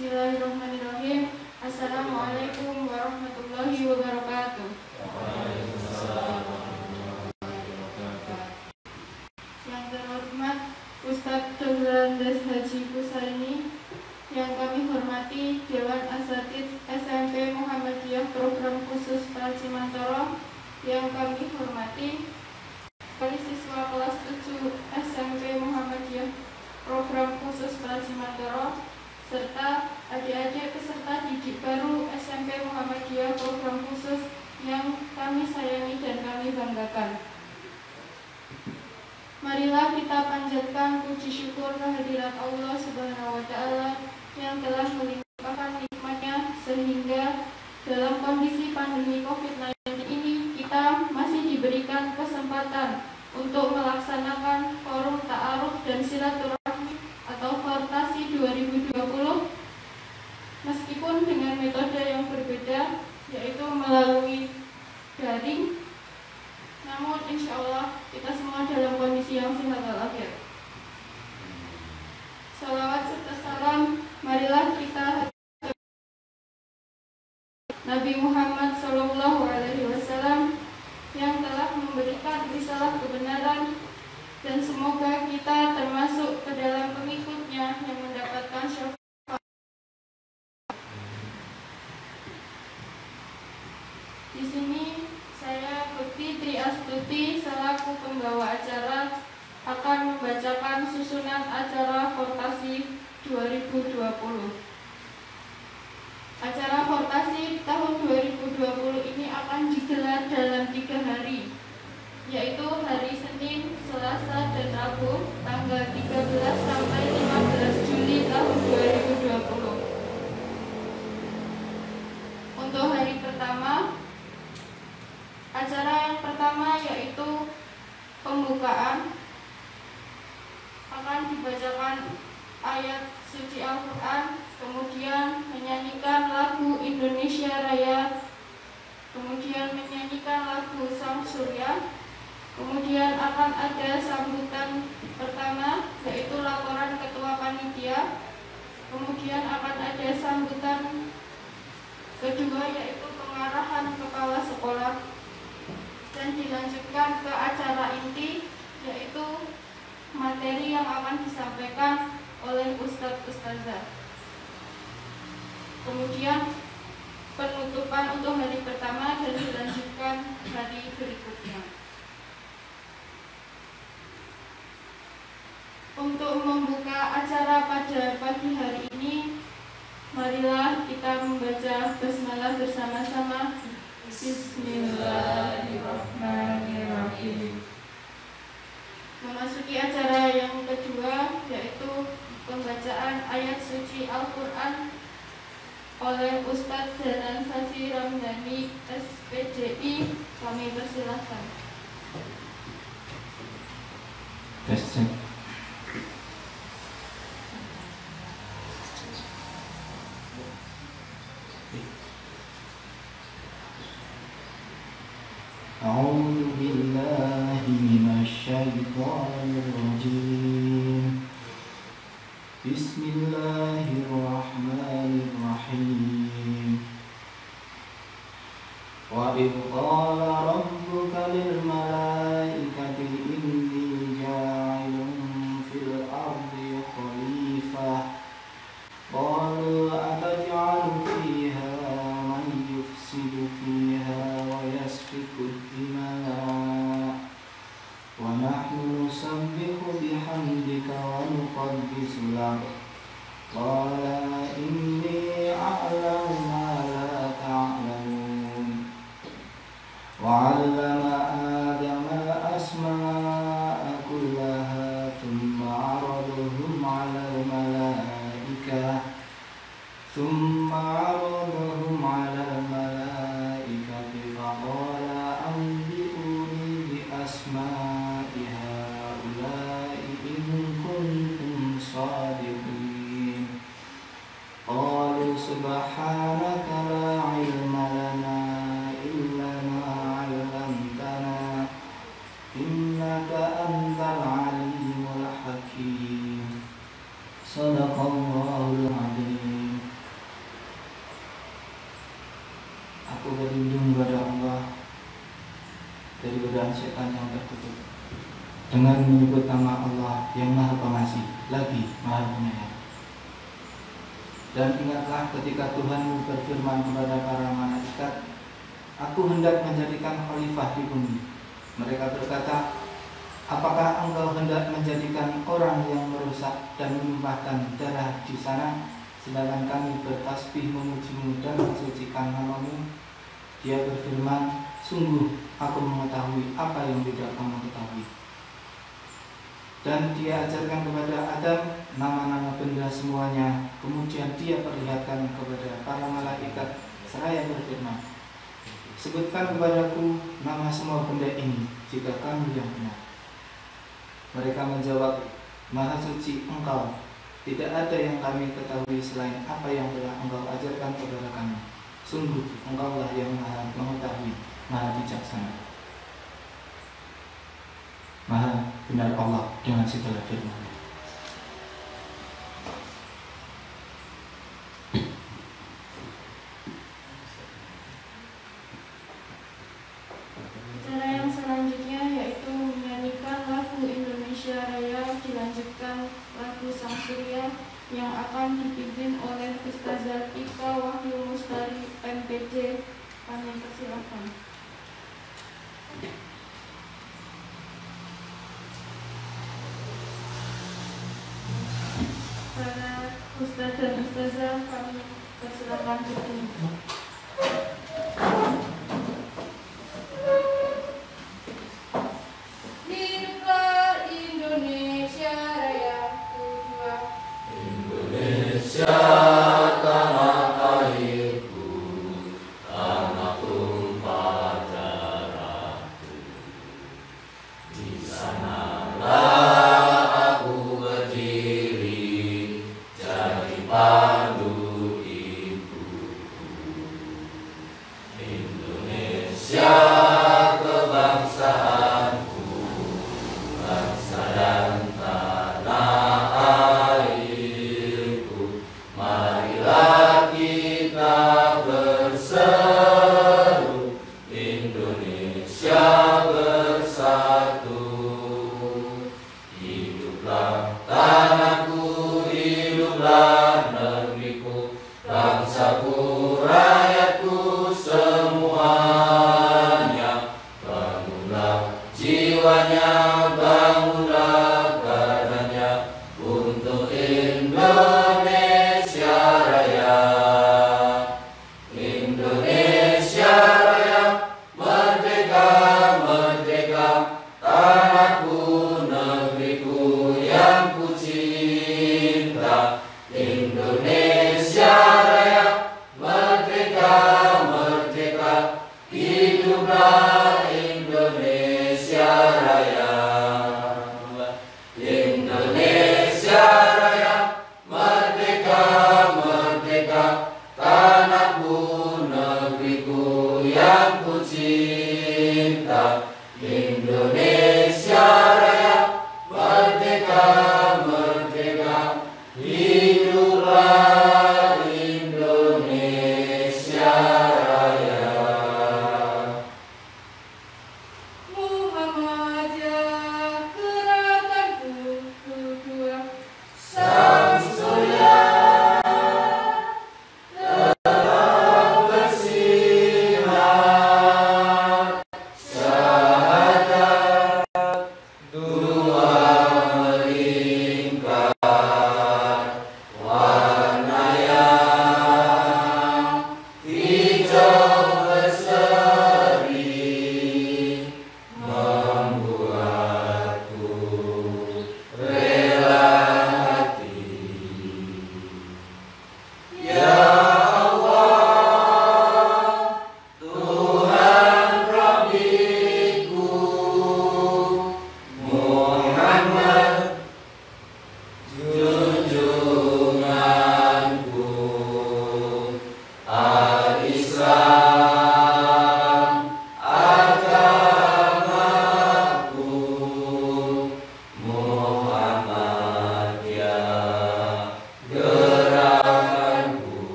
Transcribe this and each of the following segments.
Bismillahirrahmanirrahim. Assalamualaikum warahmatullahi wabarakatuh. Yang terhormat Ustadz Dr. Andes Haji Kusaini, yang kami hormati Dewan Asatidz SMP Muhammadiyah Program Khusus Palcimantoro, yang kami hormati siswa kelas 7 SMP Muhammadiyah Program Khusus Palcimantoro, serta adik-adik peserta didik baru SMP Muhammadiyah Program Khusus yang kami sayangi dan kami banggakan. Marilah kita panjatkan puji syukur kehadirat Allah Subhanahu wa Ta'ala yang telah melimpahkan nikmatnya sehingga dalam kondisi pandemi COVID-19 ini kita masih diberikan kesempatan untuk melaksanakan forum ta'aruf dan silaturahmi atau Fortasi 2020 meskipun dengan metode yang berbeda, yaitu melalui daring, namun insya Allah kita semua dalam kondisi yang sehat walafiat. Salawat serta salam marilah kita Nabi Muhammad SAW yang telah memberikan risalah kebenaran, dan semoga kita termasuk ke dalam pengikutnya yang mendapatkan syafaat. Di sini saya Bekti Tri Astuti selaku pembawa acara akan membacakan susunan acara Fortasi 2020. Acara Fortasi tahun 2020 ini akan digelar dalam 3 hari, yaitu hari Senin, Selasa, dan Rabu tanggal 13 sampai 15 Juli tahun 2020. Untuk hari pertama, acara yang pertama yaitu pembukaan, akan dibacakan ayat suci Al-Quran, kemudian menyanyikan lagu Indonesia Raya, kemudian menyanyikan lagu Sang Surya, kemudian akan ada sambutan pertama yaitu laporan ketua panitia, kemudian akan ada sambutan kedua yaitu pengarahan kepala sekolah, dan dilanjutkan ke acara inti yaitu materi yang akan disampaikan oleh Ustadz Ustazah. Kemudian penutupan untuk hari pertama dan dilanjutkan hari berikutnya. Untuk membuka acara pada pagi hari ini, marilah kita membaca basmalah bersama-sama. Bismillahirrahmanirrahim. Memasuki acara yang kedua yaitu pembacaan ayat suci Al-Quran oleh Ustadz Danan Sasi Ramdhani SPDI. Kami persilahkan. A'udzu billahi minasyaitonir rajim. Bismillahirrahmanirrahim. Wa idh qala rabbuka lil malaikati inni ja'ilun fil ardi khalifah qalu ataj'alu fiha man yufsidu fiha wa yasfiku ad-dimaa wa nahnu nusabbihu bihamdika wa nuqaddisu lak qala inni a'lamu ma la ta'lamun wa 'allama adama al-asma'a kullaha thumma 'aradahum 'ala al-malaikah faqala anbi'uni bi asma'i ha'ula'i in kuntum shadiqin qalu subhanaka la 'ilma lana illa ma 'allamtana innaka antal 'alimul hakim. Sadaqallahul 'azim. dengan menyebut nama Allah yang Maha Pengasih lagi Maha Penyayang. Dan ingatlah ketika Tuhanmu berfirman kepada para malaikat, Aku hendak menjadikan khalifah di bumi. Mereka berkata, Apakah engkau hendak menjadikan orang yang merusak dan menumpahkan darah di sana, sedangkan kami bertasbih memujimu dan mensucikan namamu? Dia berfirman, Sungguh aku mengetahui apa yang tidak kamu ketahui. Dan dia ajarkan kepada Adam nama-nama benda semuanya. Kemudian dia perlihatkan kepada para malaikat seraya berfirman, Sebutkan kepadaku nama semua benda ini jika kamu yang benar. Mereka menjawab, Maha suci Engkau, tidak ada yang kami ketahui selain apa yang telah Engkau ajarkan kepada kami. Sungguh Engkaulah yang Maha mengetahui, Maha bijaksana. Maha benar Allah dengan segala firman. Cara yang selanjutnya yaitu menyanyikan lagu Indonesia Raya, dilanjutkan lagu Sang Surya yang akan dipimpin oleh Ustazah Tika Wahyu Mustari MPD. Kami persilakan. Para Ustaz dan Ustazah, kami persilakan berdiri. Hiduplah Indonesia Raya kedua. Indonesia tanah airku, tanah tumpah darahku. Di sanalah aku berdiri, jadi pandu ibuku. Indonesia kebangsaanku, bangsa dan tanah airku. Marilah kita berseru, Indonesia bersatu. Hiduplah tanahku, hiduplah negeriku, bangsaku, rakyatku semuanya. Bangunlah jiwanya, bangunlah badannya untuk Indonesia Raya. Indonesia Raya, merdeka, merdeka, tanahku, negeriku yang ku cinta. Indonesia Raya, merdeka, merdeka, hiduplah Indonesia Raya. Indonesia Raya, merdeka, merdeka, tanahku, negeriku yang ku cinta. Indonesia Raya, merdeka, merdeka, hiduplah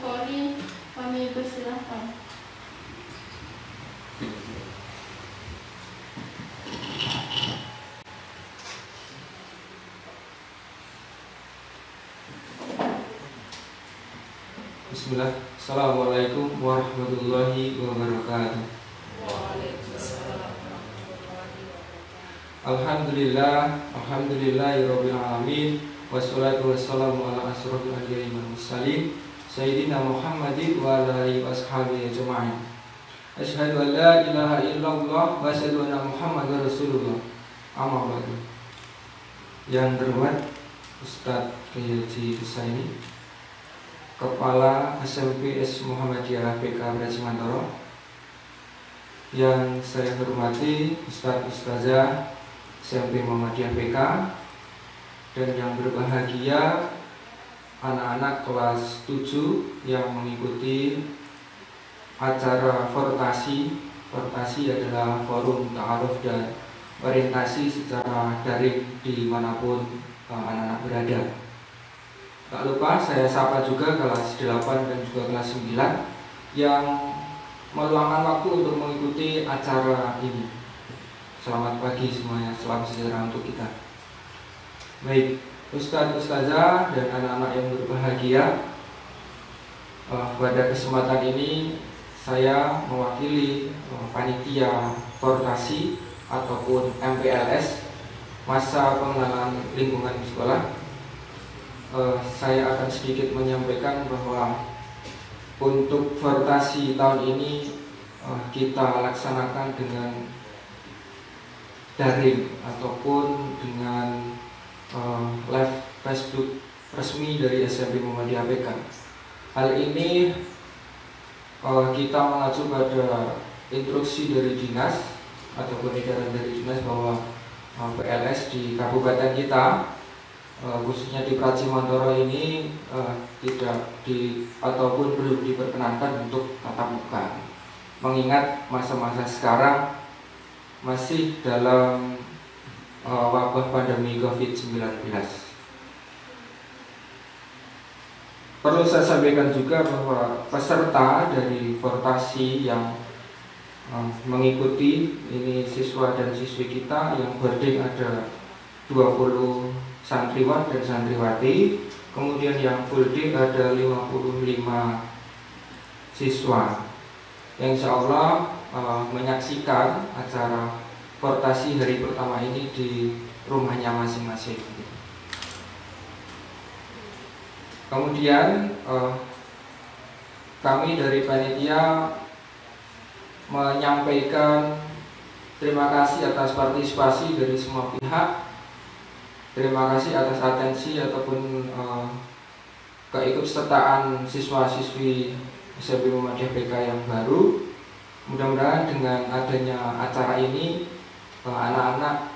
Bukhari, kami persilahkan. Bismillah. Assalamualaikum warahmatullahi wabarakatuh. Alhamdulillahirabbil alamin. Wassalatu wassalamu ala asrofil anbiya'i wal mursalin Sayyidina Muhammadin wa ala alihi washabihi ajma'in. Asyhadu an la ilaha illallah wa asyhadu anna Muhammadar Rasulullah. Amma ba'du. Yang terhormat Ustadz Kiai Haji Husaini, Kepala SMP S Muhammadiyah PK Brajimantoro. Yang saya hormati Ustadz Ustazah SMP Muhammadiyah PK, dan yang berbahagia anak-anak kelas 7 yang mengikuti acara Fortasi. Fortasi adalah forum ta'aruf dan orientasi secara daring dimanapun anak-anak berada. Tak lupa saya sapa juga kelas 8 dan juga kelas 9 yang meluangkan waktu untuk mengikuti acara ini. Selamat pagi semuanya, salam sejahtera untuk kita. Baik, Ustadz, Ustazah, dan anak-anak yang berbahagia, pada kesempatan ini saya mewakili panitia Fortasi ataupun MPLS, masa pengenalan lingkungan sekolah. Saya akan sedikit menyampaikan bahwa untuk Fortasi tahun ini kita laksanakan dengan daring ataupun dengan live Facebook resmi dari SMP Muhammadiyah PK. Hal ini kita mengacu pada instruksi dari dinas ataupun edaran dari dinas bahwa PLS di kabupaten kita, khususnya di Brajimantoro ini tidak ataupun belum diperkenankan untuk tatap muka, mengingat masa-masa sekarang masih dalam wabah pandemi COVID-19. Perlu saya sampaikan juga bahwa peserta dari Fortasi yang mengikuti ini siswa dan siswi kita yang boarding ada 20 santriwan dan santriwati, kemudian yang full day ada 55 siswa yang insya Allah menyaksikan acara Fortasi hari pertama ini di rumahnya masing-masing. Kemudian kami dari panitia menyampaikan terima kasih atas partisipasi dari semua pihak. Terima kasih atas atensi ataupun keikutsertaan siswa-siswi SMP Muhammadiyah PK yang baru. Mudah-mudahan dengan adanya acara ini anak-anak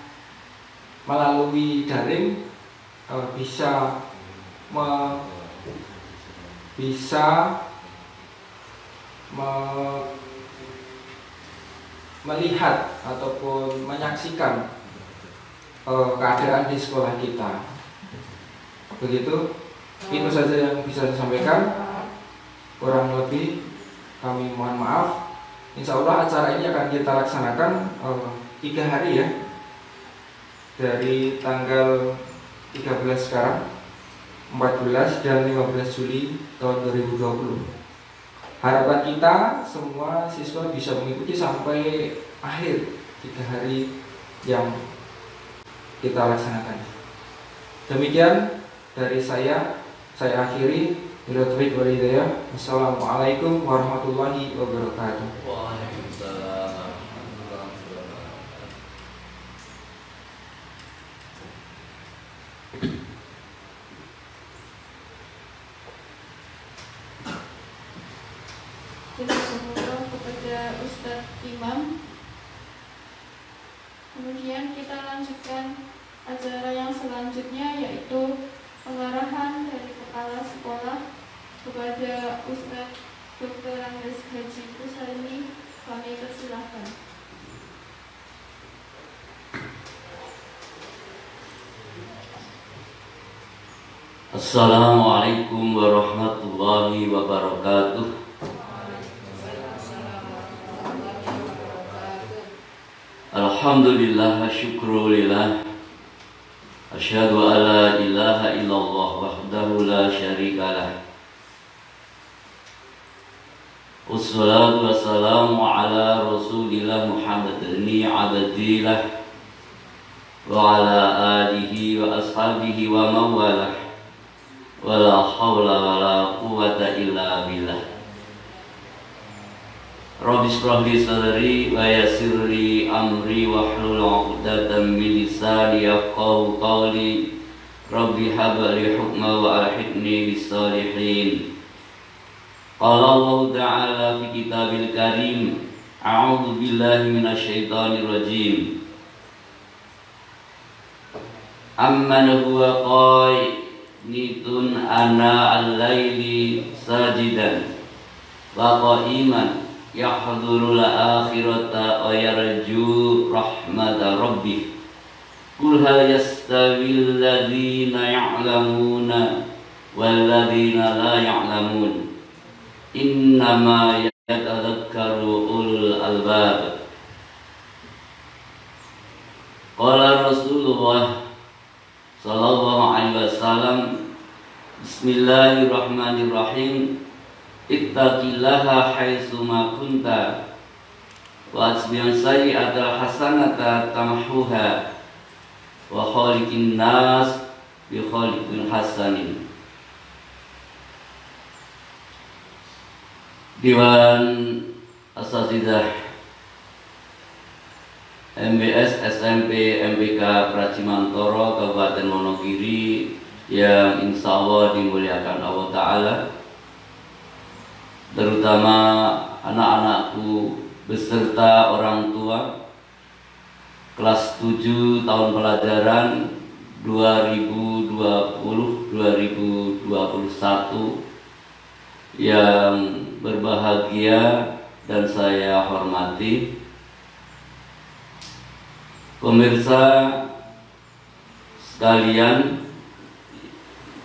melalui daring bisa melihat ataupun menyaksikan keadaan di sekolah kita. Begitu, itu saja yang bisa saya sampaikan. Kurang lebih kami mohon maaf. Insya Allah acara ini akan kita laksanakan 3 hari ya, dari tanggal 13 sekarang, 14 dan 15 Juli tahun 2020. Harapan kita semua siswa bisa mengikuti sampai akhir 3 hari yang kita laksanakan. Demikian dari saya akhiri. Bila taufiq wal hidayah. Wassalamualaikum warahmatullahi wabarakatuh. Waalaikumsalam. Jazakumullah kepada Ustadz Imam. Kemudian kita lanjutkan acara yang selanjutnya, yaitu pengarahan dari kepala sekolah kepada Ustadz Dr. Andes Haji Husaini. Kami persilahkan. Assalamualaikum warahmatullahi wabarakatuh. Alhamdulillah, syukrulillah. Asyhadu an la ilaha illallah wahdahu la syarikalah. Wassalatu wassalamu ala rasulillah Muhammadin abdillah wa ala alihi wa ashabihi wa mawalah. Wala hawla wala quwwata illa billah. Rabbi shrah li sadri wa yassir li amri wahlul 'uqdatam min lisani yafqahu qawli. Rabbi hab li hukma wa alhiqni bis salihin. Qala Allah ta'ala fi kitabil karim, a'udzu billahi minasy syaithanir rajim. Amman huwa qanitun ana al-laili sajidan wa qa'iman yahdhurul akhirata wa yarju rahmata rabbih. Qul hal yastawil ladzina ya'lamuna wal ladzina la ya'lamun, innama yatadhakkaru ulul albab. Qala Rasulullah sallallahu alaihi wasallam, bismillahirrahmanirrahim, ittaqillaha haitsu ma kunta wa asbiyan sayyi'atal hasanata tamhuha wa khaliqin nas bi khaliqin hasanin. Dewan Asatidzah MBS SMP MPK Pracimantoro Kabupaten Wonogiri yang insya Allah dimuliakan Allah Ta'ala, terutama anak-anakku beserta orang tua kelas 7 tahun pelajaran 2020-2021 yang berbahagia dan saya hormati. Pemirsa sekalian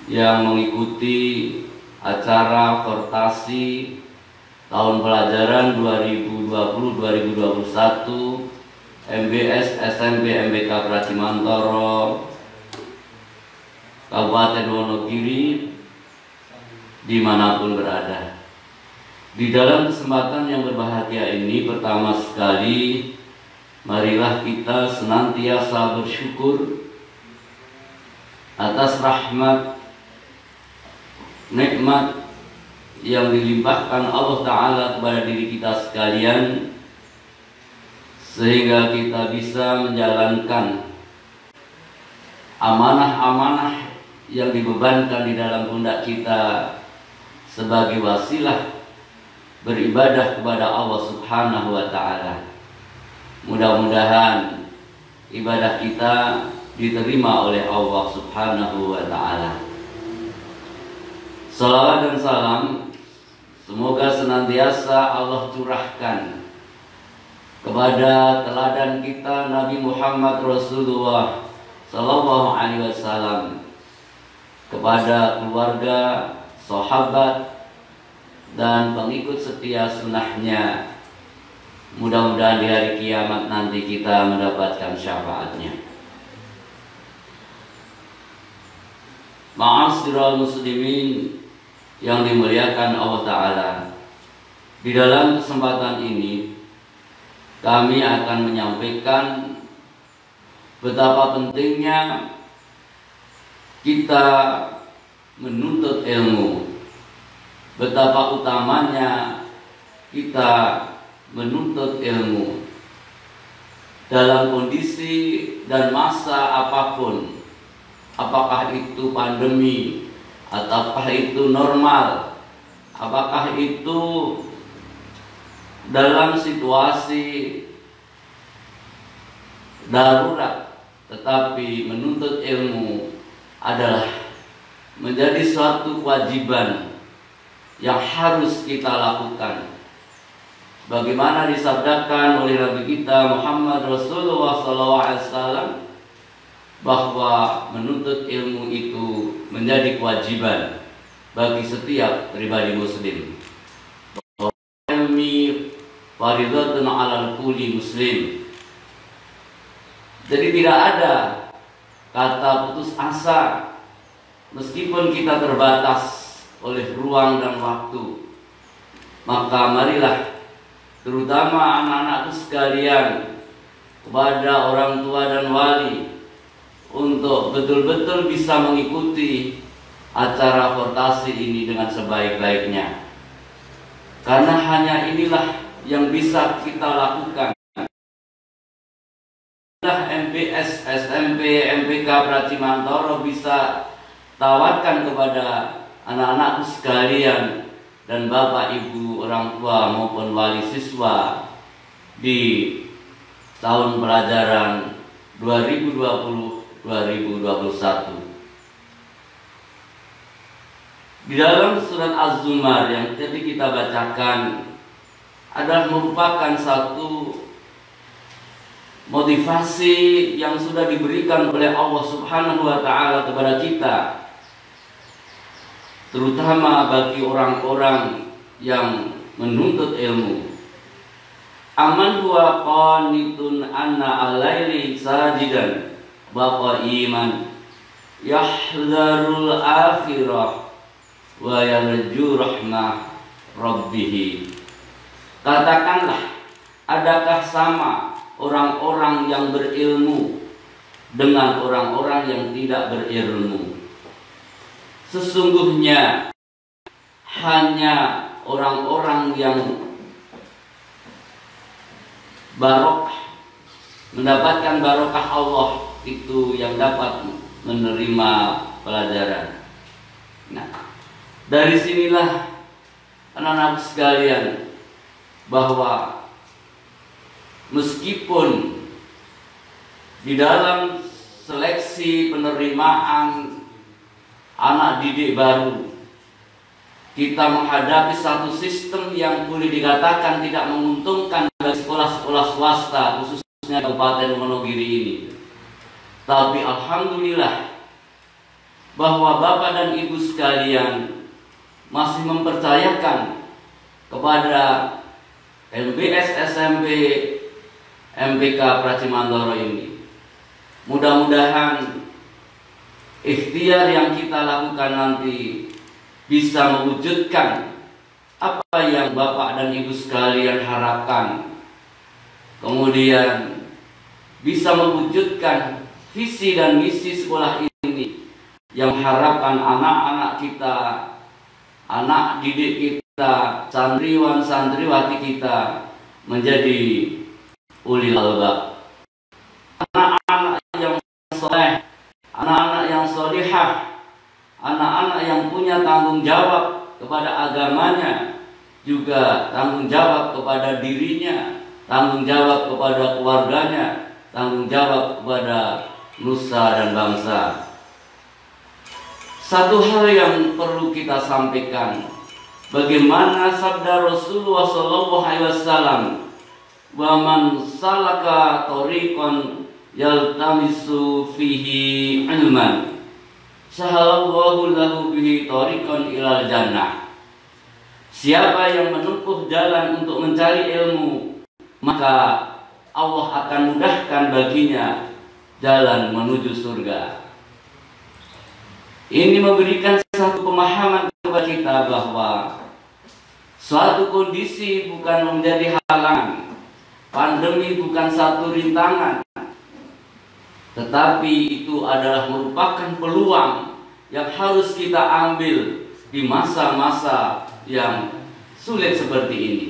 yang mengikuti acara Fortasi tahun pelajaran 2020-2021 MBS SMP MBK Pracimantoro Kabupaten Wonogiri dimanapun berada. Di dalam kesempatan yang berbahagia ini, pertama sekali marilah kita senantiasa bersyukur atas rahmat, nikmat yang dilimpahkan Allah Ta'ala kepada diri kita sekalian, sehingga kita bisa menjalankan amanah-amanah yang dibebankan di dalam pundak kita sebagai wasilah beribadah kepada Allah Subhanahu wa Ta'ala. Mudah-mudahan ibadah kita diterima oleh Allah Subhanahu wa Ta'ala. Salawat dan salam semoga senantiasa Allah curahkan kepada teladan kita Nabi Muhammad Rasulullah Sallallahu Alaihi Wasallam, kepada keluarga, sahabat, dan pengikut setia sunnahnya. Mudah-mudahan di hari kiamat nanti kita mendapatkan syafaatnya. Ma'asyiral muslimin yang dimuliakan Allah Ta'ala, di dalam kesempatan ini kami akan menyampaikan betapa pentingnya kita menuntut ilmu, betapa utamanya kita menuntut ilmu dalam kondisi dan masa apapun, apakah itu pandemi, apakah itu normal, apakah itu dalam situasi darurat, tetapi menuntut ilmu adalah menjadi suatu kewajiban yang harus kita lakukan. Bagaimana disabdakan oleh Nabi kita Muhammad Rasulullah SAW bahwa menuntut ilmu itu menjadi kewajiban bagi setiap pribadi muslim. Ilmi fardhatun 'alal kulli muslim. Jadi tidak ada kata putus asa meskipun kita terbatas oleh ruang dan waktu. Maka marilah terutama anak-anakku sekalian, kepada orang tua dan wali, untuk betul-betul bisa mengikuti acara Fortasi ini dengan sebaik-baiknya. Karena hanya inilah yang bisa kita lakukan. MBS, SMP, MPK Pracimantoro bisa tawarkan kepada anak-anakku sekalian dan bapak ibu orang tua maupun wali siswa di tahun pelajaran 2020-2021. Di dalam surat Az-Zumar yang tadi kita bacakan adalah merupakan satu motivasi yang sudah diberikan oleh Allah Subhanahu wa Ta'ala kepada kita, terutama bagi orang-orang yang menuntut ilmu. Aman huwa qanitun anna alaili sajidan wa qa'iman yahdharul akhirah wa yarju rahmah rabbih. Katakanlah, adakah sama orang-orang yang berilmu dengan orang-orang yang tidak berilmu? Sesungguhnya hanya orang-orang yang barokah, mendapatkan barokah Allah itu yang dapat menerima pelajaran. Nah, dari sinilah anak-anak sekalian, bahwa meskipun di dalam seleksi penerimaan anak didik baru kita menghadapi satu sistem yang boleh dikatakan tidak menguntungkan bagi sekolah-sekolah swasta, khususnya Kabupaten Wonogiri ini, tapi alhamdulillah bahwa Bapak dan Ibu sekalian masih mempercayakan kepada MBS, SMP, MPK Pracimantoro ini. Mudah-mudahan ikhtiar yang kita lakukan nanti bisa mewujudkan apa yang Bapak dan Ibu sekalian harapkan. Kemudian bisa mewujudkan visi dan misi sekolah ini yang mengharapkan anak-anak kita, anak didik kita, santriwan santriwati kita menjadi ulil albab, anak-anak yang soleh, anak-anak yang solihah, anak-anak yang punya tanggung jawab kepada agamanya, juga tanggung jawab kepada dirinya, tanggung jawab kepada keluarganya, tanggung jawab kepada nusa dan bangsa. Satu hal yang perlu kita sampaikan, bagaimana sabda Rasulullah SAW, "Wa man salaka tariqan yaltamisu fihi ilman, sahalallahu lahu bihi tariqan ilal jannah." Siapa yang menempuh jalan untuk mencari ilmu, maka Allah akan mudahkan baginya jalan menuju surga. Ini memberikan satu pemahaman kepada kita bahwa suatu kondisi bukan menjadi halangan, pandemi bukan satu rintangan, tetapi itu adalah merupakan peluang yang harus kita ambil di masa-masa yang sulit seperti ini.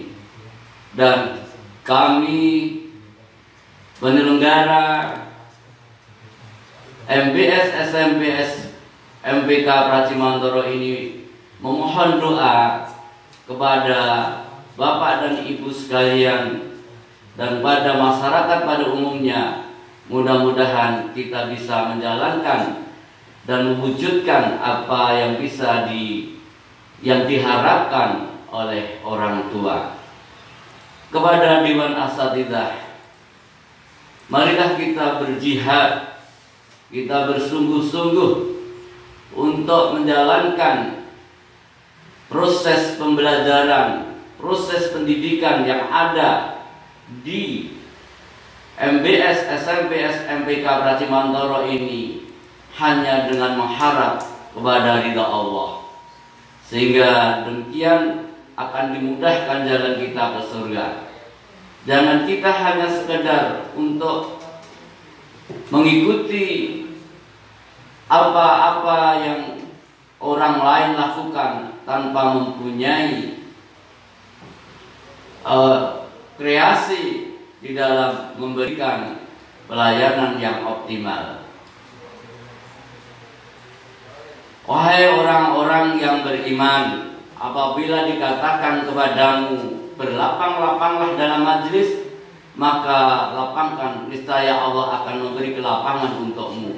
Dan kami penyelenggara MBS, SMPS, MPK Pracimantoro ini memohon doa kepada Bapak dan Ibu sekalian dan pada masyarakat pada umumnya. Mudah-mudahan kita bisa menjalankan dan mewujudkan apa yang bisa yang diharapkan oleh orang tua. Kepada Dewan Asatidzah, marilah kita berjihad kita bersungguh-sungguh untuk menjalankan proses pembelajaran, proses pendidikan yang ada di MBS, SMP, SMPK Pracimantoro ini hanya dengan mengharap kepada ridha Allah, sehingga demikian akan dimudahkan jalan kita ke surga. Jangan kita hanya sekedar untuk mengikuti apa-apa yang orang lain lakukan tanpa mempunyai kreasi di dalam memberikan pelayanan yang optimal. Wahai orang-orang yang beriman, apabila dikatakan kepadamu berlapang-lapanglah dalam majlis, maka lapangkan, niscaya Allah akan memberi kelapangan untukmu.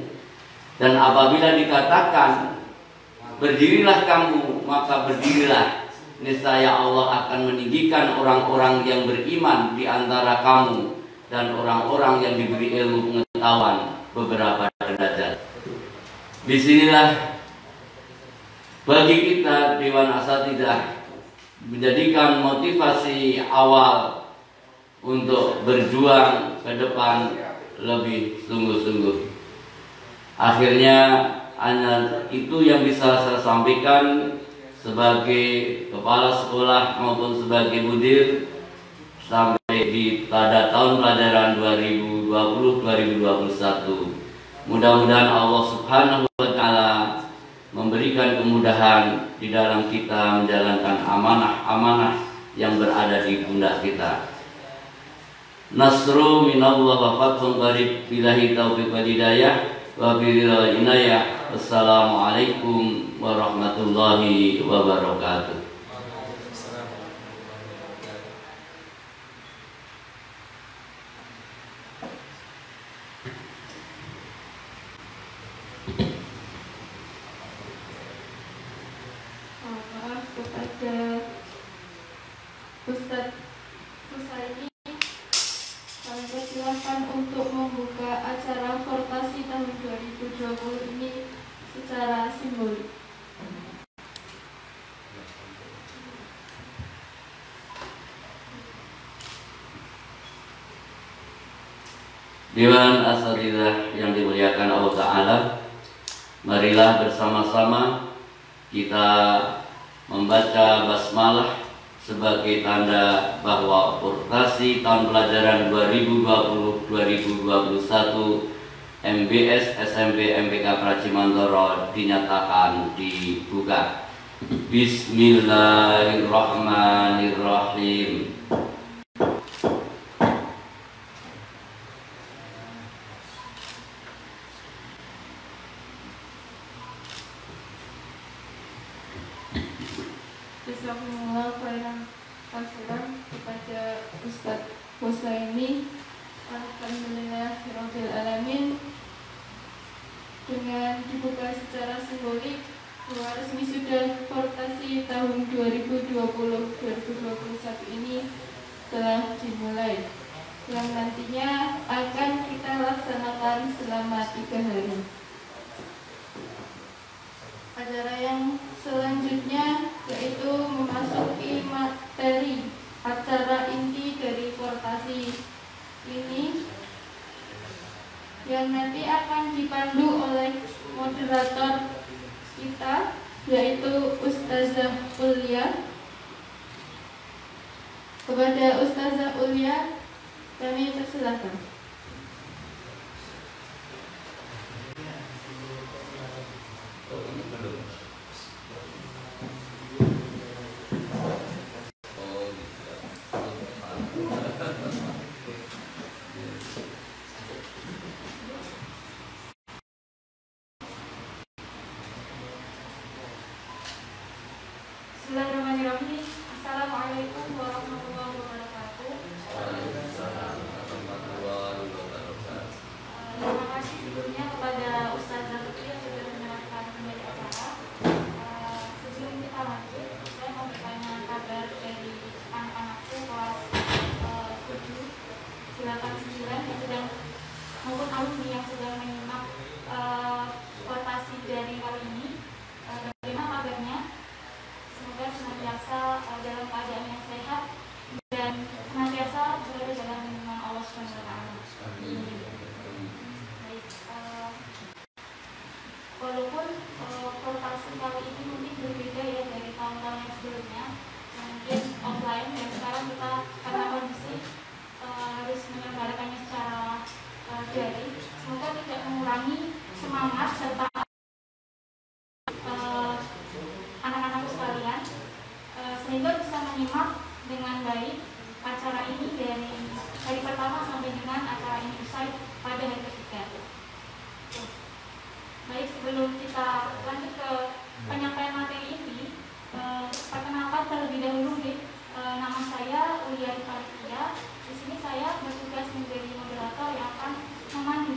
Dan apabila dikatakan berdirilah kamu, maka berdirilah, niscaya Allah akan meninggikan orang-orang yang beriman di antara kamu dan orang-orang yang diberi ilmu pengetahuan beberapa derajat. Disinilah bagi kita Dewan Asatidzah menjadikan motivasi awal untuk berjuang ke depan lebih sungguh-sungguh. Akhirnya hanya itu yang bisa saya sampaikan sebagai kepala sekolah maupun sebagai mudir sampai pada tahun pelajaran 2020-2021. Mudah-mudahan Allah Subhanahu wa Ta'ala memberikan kemudahan di dalam kita menjalankan amanah-amanah yang berada di pundak kita. Nasru minallah wa fathun qarib, billahi taufiq wal hidayah wa billahi inayah. Wassalamualaikum warahmatullahi wabarakatuh. Maaf kepada Ustadz Husaini, kami persilahkan untuk membuka acara Fortasi tahun 2020 ini secara simbolik. Dewan Asatidzah yang dimuliakan Allah Ta'ala, marilah bersama-sama kita membaca basmalah sebagai tanda bahwa Fortasi tahun pelajaran 2020-2021 MBS SMP MPK Pracimantoro dinyatakan dibuka. Bismillahirrahmanirrahim. Jazakumullah khairan kasiran kepada Ustadz Husaini. Alhamdulillahirabbil alamin. Dengan dibuka secara simbolik bahwa resmi sudah Fortasi tahun 2020-2021 ini telah dimulai, yang nantinya akan kita laksanakan selama 3 hari. Acara yang selanjutnya yaitu memasuki materi acara inti dari Fortasi ini, yang nanti akan dipandu oleh moderator kita yaitu Ustazah Ulia. Kepada Ustazah Ulia kami persilakan. Bismillahirrahmanirrahim. Assalamualaikum warahmatullahi wabarakatuh. Terima kasih sebelumnya kepada Ustazah Putri yang sudah menyerahkan kembali acara. Sebelum kita lanjut, saya mau bertanya kabar dari anak-anakku kelas 7, silakan 9 yang sedang maupun alumni yang sedang menyimak walaupun rotasi kali ini mungkin berbeda ya dari tahun-tahun yang sebelumnya, mungkin offline, dan sekarang kita karena kondisi harus menyelenggarakannya secara daring. Semoga tidak mengurangi semangat serta anak-anakku sekalian, sehingga bisa menyimak dengan baik acara ini dari hari pertama sampai dengan acara ini usai pada hari ketiga. Baik, sebelum kita lanjut ke penyampaian materi ini, perkenalkan terlebih dahulu nih, nama saya Ulia Rifalia. Di sini saya bertugas menjadi moderator yang akan memandu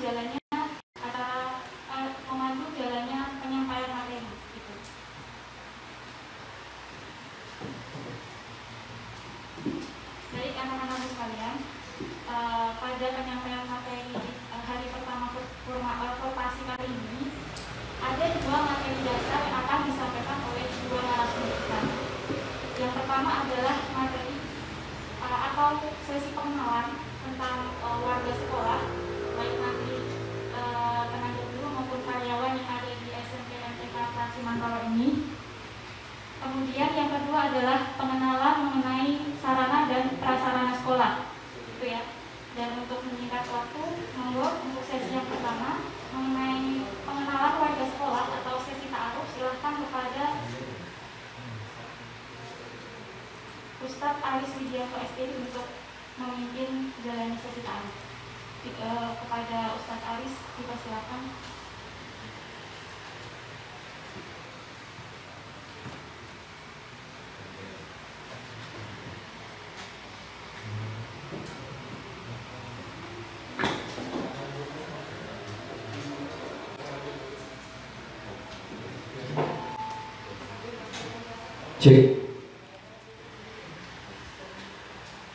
jalannya penyampaian materi. Gitu. Baik anak-anak sekalian, pada penyampaian materi hari pertama korporasi kali ini, ada dua materi dasar yang akan disampaikan oleh dua narasumber kita. Yang pertama adalah materi atau sesi pengenalan tentang warga sekolah, baik nanti tenaga guru maupun karyawan yang ada di SMP MTK Praci Mantoro ini. Kemudian yang kedua adalah pengenalan mengenai sarana dan prasarana sekolah, gitu ya. Dan untuk menyingkat waktu, monggo untuk sesi yang pertama mengenai pengenalan warga sekolah atau sesi ta'aruf, silahkan kepada Ustadz Aris Widianto SPD untuk memimpin jalannya sesi ta'aruf. Kepada Ustadz Aris, dipersilakan. Cek.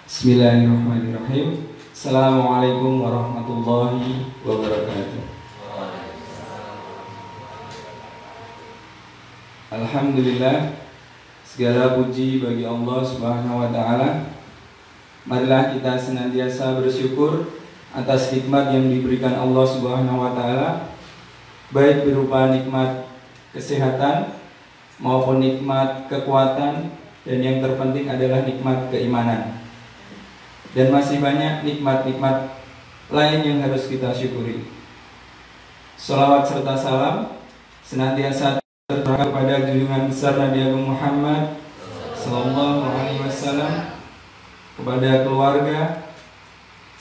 Bismillahirrahmanirrahim. Assalamualaikum warahmatullahi wabarakatuh. Alhamdulillah, segala puji bagi Allah Subhanahu wa taala. Marilah kita senantiasa bersyukur atas nikmat yang diberikan Allah Subhanahu wa taala, baik berupa nikmat kesehatan maupun nikmat kekuatan, dan yang terpenting adalah nikmat keimanan. Dan masih banyak nikmat-nikmat lain yang harus kita syukuri. Sholawat serta salam senantiasa tercurahkan kepada junjungan besar Nabi Agung Muhammad Sallallahu Alaihi Wasallam, kepada keluarga,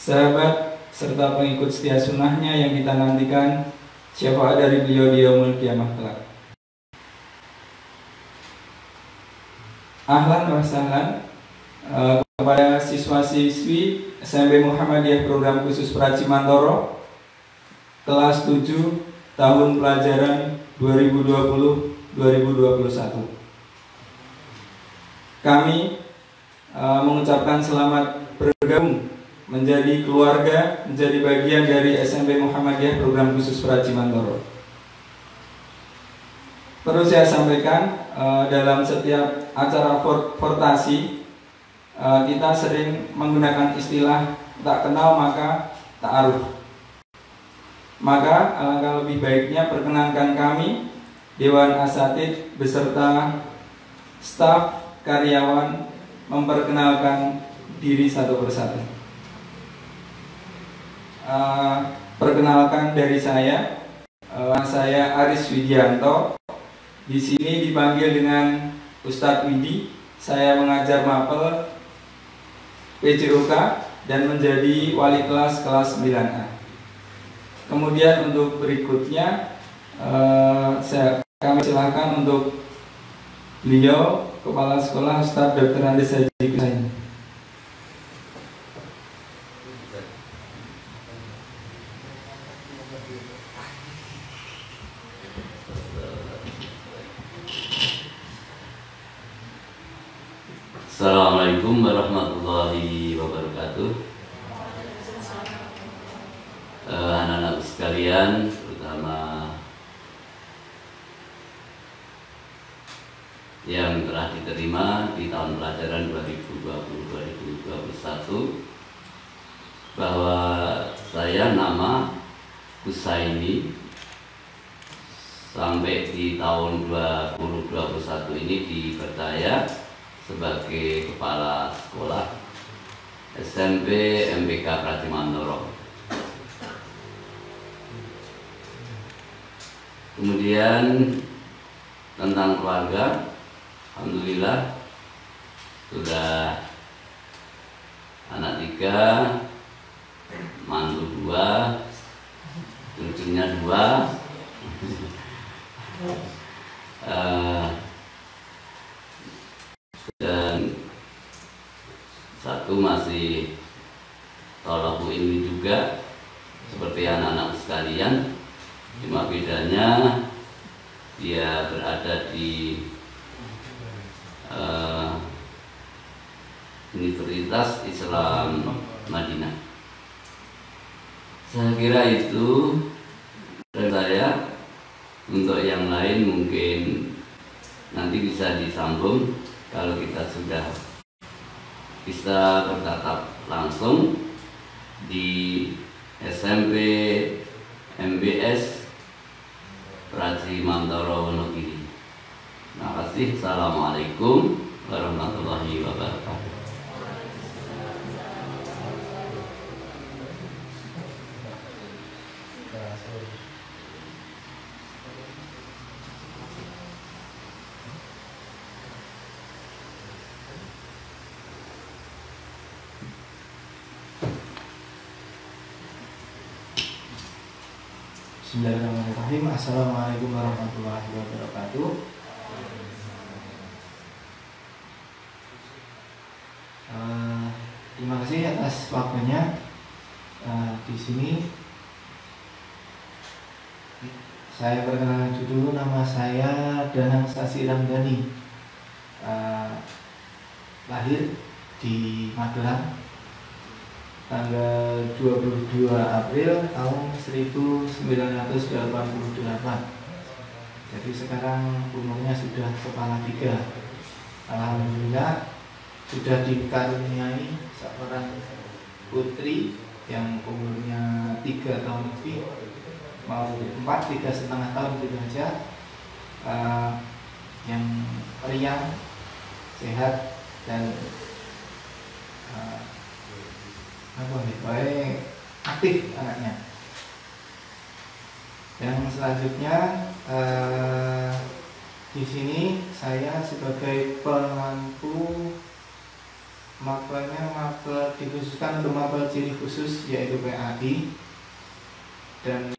sahabat, serta pengikut setia sunnahnya yang kita nantikan syafaat dari beliau di yaumul kiamah kelak. Ahlan wa sahlan kepada siswa-siswi SMP Muhammadiyah Program Khusus Praci Mantoro kelas 7 tahun pelajaran 2020-2021. Kami mengucapkan selamat bergabung menjadi keluarga, menjadi bagian dari SMP Muhammadiyah Program Khusus Praci Mantoro. Perlu saya sampaikan, dalam setiap acara fortasi kita sering menggunakan istilah tak kenal maka ta'aruf. Maka alangkah lebih baiknya perkenankan kami Dewan Asatidz beserta staf karyawan memperkenalkan diri satu persatu. Perkenalkan dari saya Aris Widianto. Di sini dipanggil dengan Ustadz Widi. Saya mengajar mapel PJOK dan menjadi wali kelas 9A. Kemudian untuk berikutnya kami silakan untuk beliau Kepala Sekolah Ustadz Dr. Andes Haji Kusaini. Assalamualaikum warahmatullahi wabarakatuh. Anak-anak sekalian, terutama yang telah diterima di tahun pelajaran 2020-2021, bahwa saya nama Kusaini, sampai di tahun 2021 ini dipercaya sebagai kepala sekolah SMP MPK Praji Mantoro. Kemudian tentang keluarga, alhamdulillah sudah anak 3, mantu 2, cucunya 2. Dan 1 masih tolak ini juga seperti anak-anak sekalian, cuma bedanya dia berada di Universitas Islam Madinah. Saya kira itu dari saya. Untuk yang lain mungkin nanti bisa disambung kalau kita sudah bisa bertatap langsung di SMP MBS Praji Mantoro Wonogiri. Terima kasih. Assalamualaikum warahmatullahi wabarakatuh. Bismillahirrahmanirrahim. Assalamualaikum warahmatullahi wabarakatuh. Terima kasih atas waktunya. Di sini saya perkenalkan dulu, nama saya Danang Sasi Ramdhani. Lahir di Magelang tanggal 22 April tahun 1988. Jadi sekarang umurnya sudah kepala 3. Alhamdulillah sudah dikaruniai seorang putri yang umurnya 3 tahun lebih, mau 3,5 tahun gitu aja, yang riang, sehat dan aktif anaknya. Yang selanjutnya di sini saya sebagai pemangku mapelnya dikhususkan untuk mapel ciri khusus yaitu PAI. Dan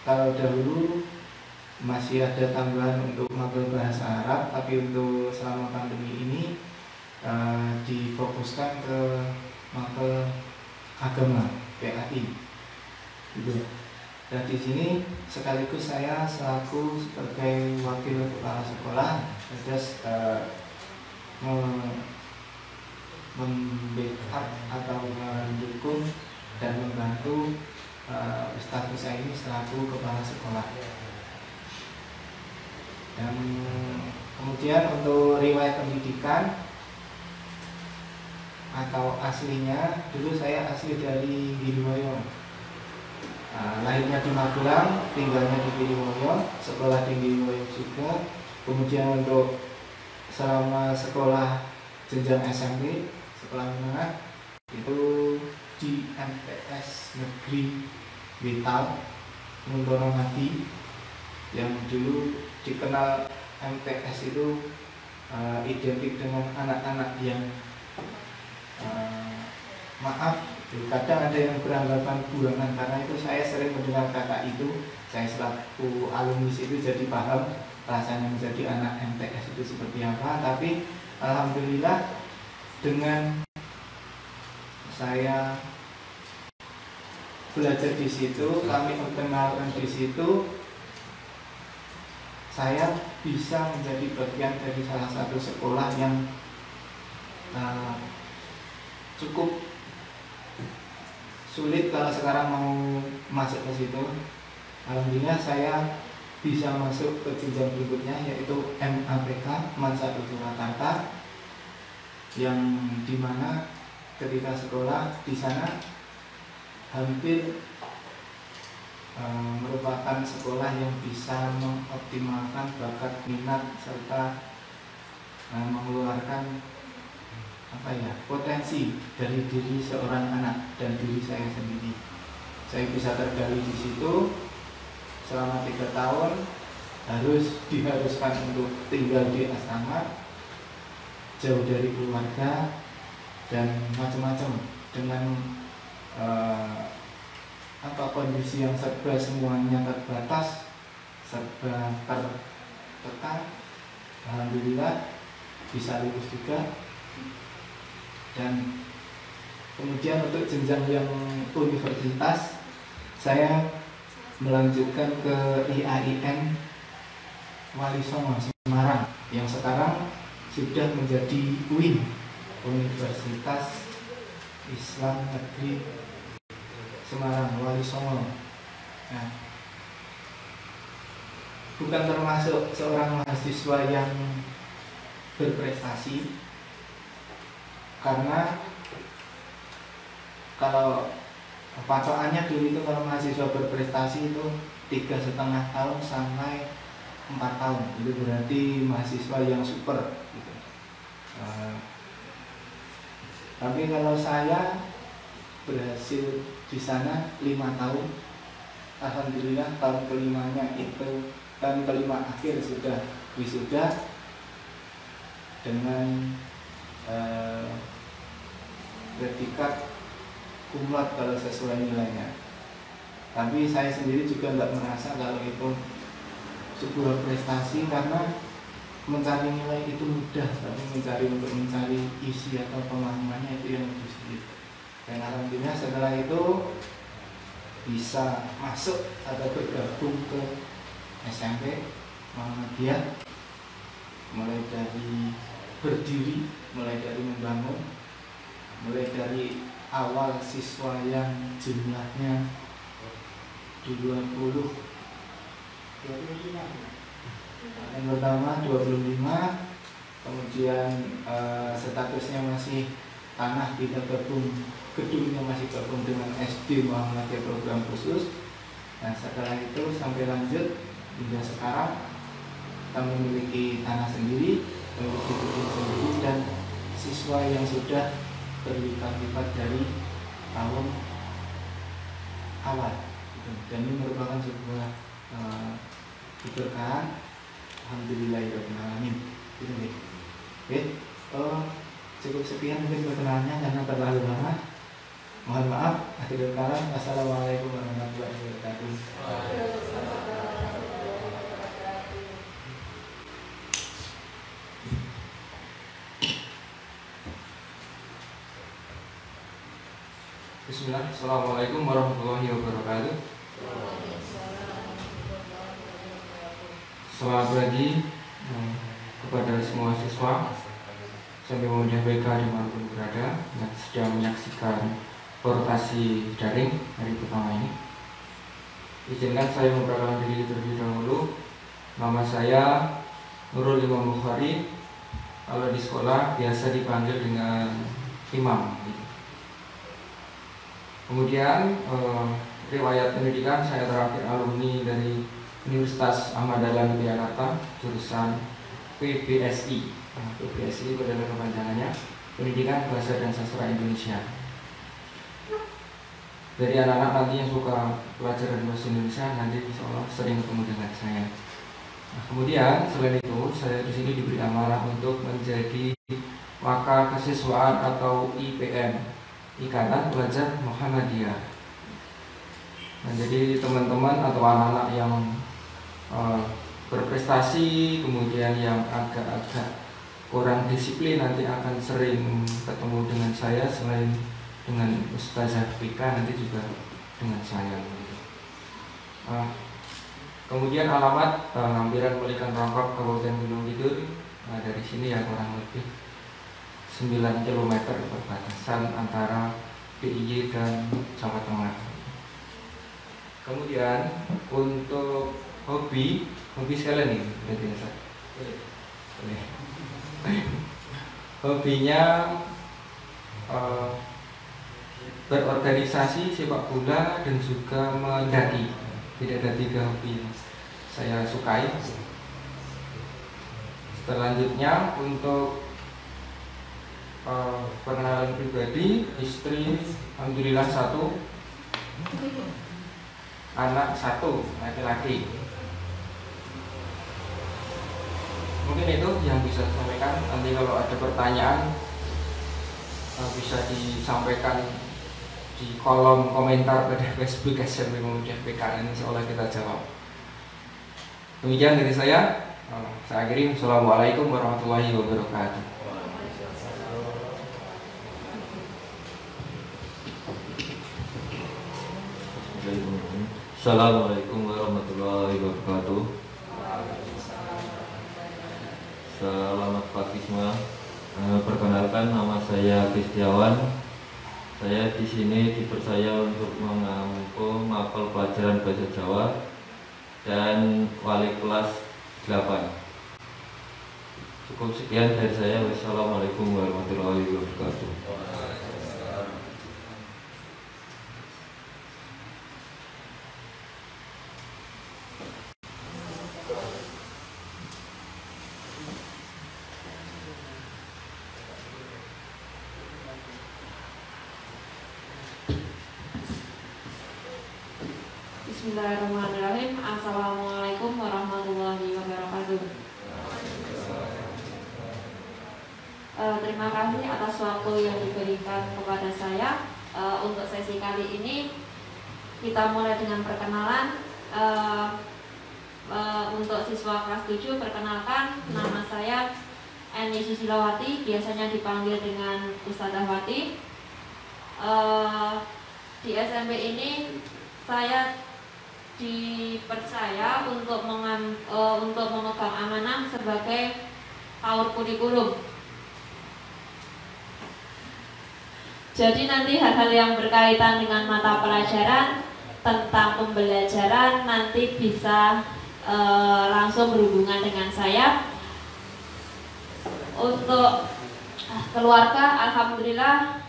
kalau dahulu masih ada tambahan untuk mapel bahasa Arab, tapi untuk selama pandemi ini difokuskan ke mapel agama PAI gitu. Dan di sini sekaligus saya selaku sebagai wakil kepala sekolah terus membackup atau mendukung dan membantu Ustadz Musa ini selaku kepala sekolah. Dan kemudian untuk riwayat pendidikan atau aslinya, dulu saya asli dari Giriwoyo. Lahirnya di Magelang, tinggalnya di Giriwoyo, sekolah di Giriwoyo juga. Kemudian untuk selama sekolah jenjang SMP, sekolah menengah itu di MTS Negeri Wital Muntono Ngadi, yang dulu dikenal MTS itu identik dengan anak-anak yang maaf, kadang ada yang beranggapan buangan. Karena itu saya sering mendengar kata itu. Saya selaku alumni itu jadi paham rasanya menjadi anak MTS itu seperti apa. Tapi alhamdulillah dengan saya belajar di situ, kami perkenalkan di situ, saya bisa menjadi bagian dari salah satu sekolah yang cukup sulit kalau sekarang mau masuk ke situ. Alhamdulillah saya bisa masuk ke jenjang berikutnya yaitu MAPK Mansatu Surakarta, yang dimana ketika sekolah di sana hampir merupakan sekolah yang bisa mengoptimalkan bakat, minat, serta mengeluarkan potensi dari diri seorang anak dan diri saya sendiri. Saya bisa tergali di situ selama 3 tahun, diharuskan untuk tinggal di asrama, jauh dari keluarga dan macam-macam, dengan kondisi yang serba semuanya terbatas, serba tertekan. Alhamdulillah bisa lulus juga. Dan kemudian untuk jenjang yang universitas, saya melanjutkan ke IAIN Wali Songo Semarang, yang sekarang sudah menjadi UIN, Universitas Islam Negeri Semarang Wali Songo. Nah, bukan termasuk seorang mahasiswa yang berprestasi, karena kalau patokannya dulu itu kalau mahasiswa berprestasi itu 3,5 tahun sampai 4 tahun, itu berarti mahasiswa yang super gitu. Tapi kalau saya berhasil di sana 5 tahun, alhamdulillah tahun kelimanya itu, tahun kelima akhir sudah wisuda dengan predikat cum laude kalau sesuai nilainya. Tapi saya sendiri juga nggak merasa kalau itu sebuah prestasi, karena mencari nilai itu mudah, tapi mencari isi atau pemahamannya itu yang lebih sulit. Dan alhamdulillah setelah itu bisa masuk atau bergabung ke SMP Muhammadiyah, mulai dari berdiri, mulai dari membangun, mulai dari awal siswa yang jumlahnya 25, yang pertama 25, kemudian statusnya masih tanah, kita gabung, gedungnya masih gabung dengan SD Muhammadiyah program khusus. Nah setelah itu sampai lanjut hingga sekarang kita memiliki tanah sendiri, memiliki gedung sendiri, dan siswa yang sudah berlipat-lipat dari tahun awal. Dan ini merupakan sebuah keberkahan. Alhamdulillahirrahmanirrahim. Oke, cukup sekian mungkin perkenalannya karena terlalu lama. Mohon maaf. Akhirul kalam. Wassalamualaikum warahmatullahi wabarakatuh. Bismillah. Assalamualaikum warahmatullahi wabarakatuh. Selamat pagi kepada semua siswa SMP Muhammadiyah BK dimanapun berada yang sedang menyaksikan rotasi daring hari pertama ini. Izinkan saya memperkenalkan diri terlebih dahulu. Nama saya Nurul Imam Bukhari. Kalau di sekolah biasa dipanggil dengan Imam. Kemudian riwayat pendidikan, saya terakhir alumni dari Universitas Ahmad Dahlan Yogyakarta, jurusan PBSI. PBSI itu adalah kepanjangannya Pendidikan Bahasa dan Sastra Indonesia. Dari anak-anak nanti yang suka pelajaran bahasa Indonesia nanti insya Allah sering ketemu dengan saya. Nah, kemudian selain itu saya di sini diberi amanah untuk menjadi Waka Kesiswaan atau IPM, Ikatan Pelajar Muhammadiyah. Nah, jadi teman-teman atau anak-anak yang berprestasi, kemudian yang agak-agak kurang disiplin nanti akan sering ketemu dengan saya, selain dengan Ustazah Pika nanti juga dengan saya. Kemudian alamat Ngambiran Melikan Rangkap, Kabupaten Gunung Kidul. Nah, dari sini ya kurang lebih 9 km perbatasan antara DIY dan Jawa Tengah. Kemudian untuk hobi sekalian nih, biasa. Hobinya berorganisasi sepak bola dan juga mendaki. Tidak ada 3 hobi yang saya sukai. Selanjutnya untuk perkenalan pribadi, istri alhamdulillah 1, anak 1 laki-laki. Mungkin itu yang bisa saya sampaikan. Nanti kalau ada pertanyaan bisa disampaikan di kolom komentar pada Facebook SMP Muhammadiyah PK, ini seolah kita jawab. Demikian dari saya. Saya akhiri. Assalamualaikum warahmatullahi wabarakatuh. Assalamualaikum warahmatullahi wabarakatuh. Selamat pagi semua. Perkenalkan, nama saya Kristiawan. Saya di sini dipercaya untuk mengampu mapel pelajaran bahasa Jawa dan wali kelas 8. Cukup sekian dari saya. Wassalamualaikum warahmatullahi wabarakatuh. Bismillahirrahmanirrahim. Assalamualaikum warahmatullahi wabarakatuh. Terima kasih atas waktu yang diberikan kepada saya. Untuk sesi kali ini kita mulai dengan perkenalan. Untuk siswa kelas 7, perkenalkan, nama saya Eni Susilawati, biasanya dipanggil dengan Ustadzah Wati. Di SMP ini saya dipercaya untuk memegang amanah sebagai kaur kurikulum. Jadi nanti hal-hal yang berkaitan dengan mata pelajaran tentang pembelajaran nanti bisa langsung berhubungan dengan saya. Untuk keluarga, alhamdulillah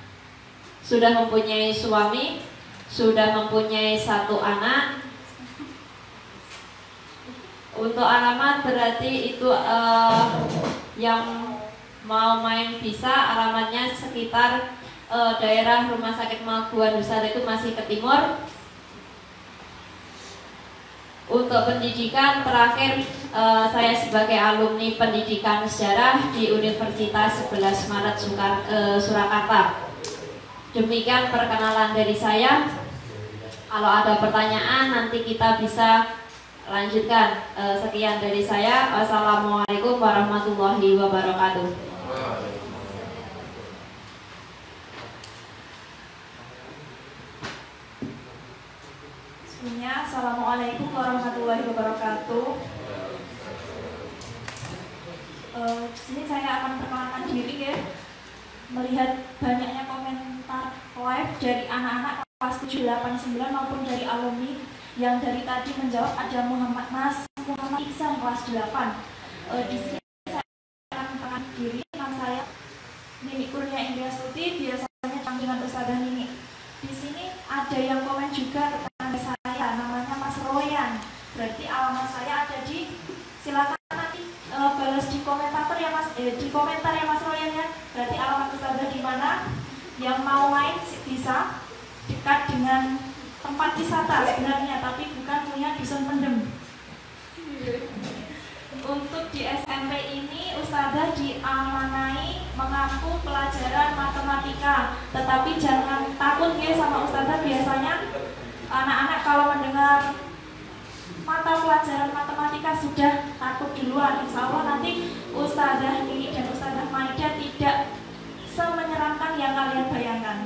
sudah mempunyai suami, sudah mempunyai 1 anak. Untuk alamat berarti itu yang mau main bisa, alamatnya sekitar daerah Rumah Sakit Maguan Nusantara, itu masih ke timur. Untuk pendidikan terakhir, saya sebagai alumni pendidikan sejarah di Universitas 11 Maret Surakarta. Demikian perkenalan dari saya. Kalau ada pertanyaan nanti kita bisa lanjutkan. Sekian dari saya. Wassalamualaikum warahmatullahi wabarakatuh. Bismillah. Assalamualaikum warahmatullahi wabarakatuh. Di sini saya akan perkenalkan diri ya. Melihat banyaknya komentar live dari anak-anak kelas 7, 8, 9 maupun dari alumni yang dari tadi menjawab, ada Muhammad Iksan kelas 8. Di sini saya akan perkenalkan diri. Nama saya Nini Kurnia Indria Suti, biasanya dengan Ustadzah Nini. Di sini ada yang komen juga tentang saya, namanya Mas Royan. Berarti alamat saya ada di, silakan nanti balas di komentator ya Mas, di komentar ya Mas Royan ya. Berarti alamat Ustadzah di mana? Yang mau main bisa, dekat dengan tempat wisata sebenarnya, tapi bukan punya dusun pendem. Untuk di SMP ini Ustadzah diamanai mengaku pelajaran matematika, tetapi jangan takut ya sama Ustadzah. Biasanya anak-anak kalau mendengar mata pelajaran matematika sudah takut duluan. Insya Allah nanti Ustadzah Nini dan Ustadzah Maida tidak semenyeramkan yang kalian bayangkan.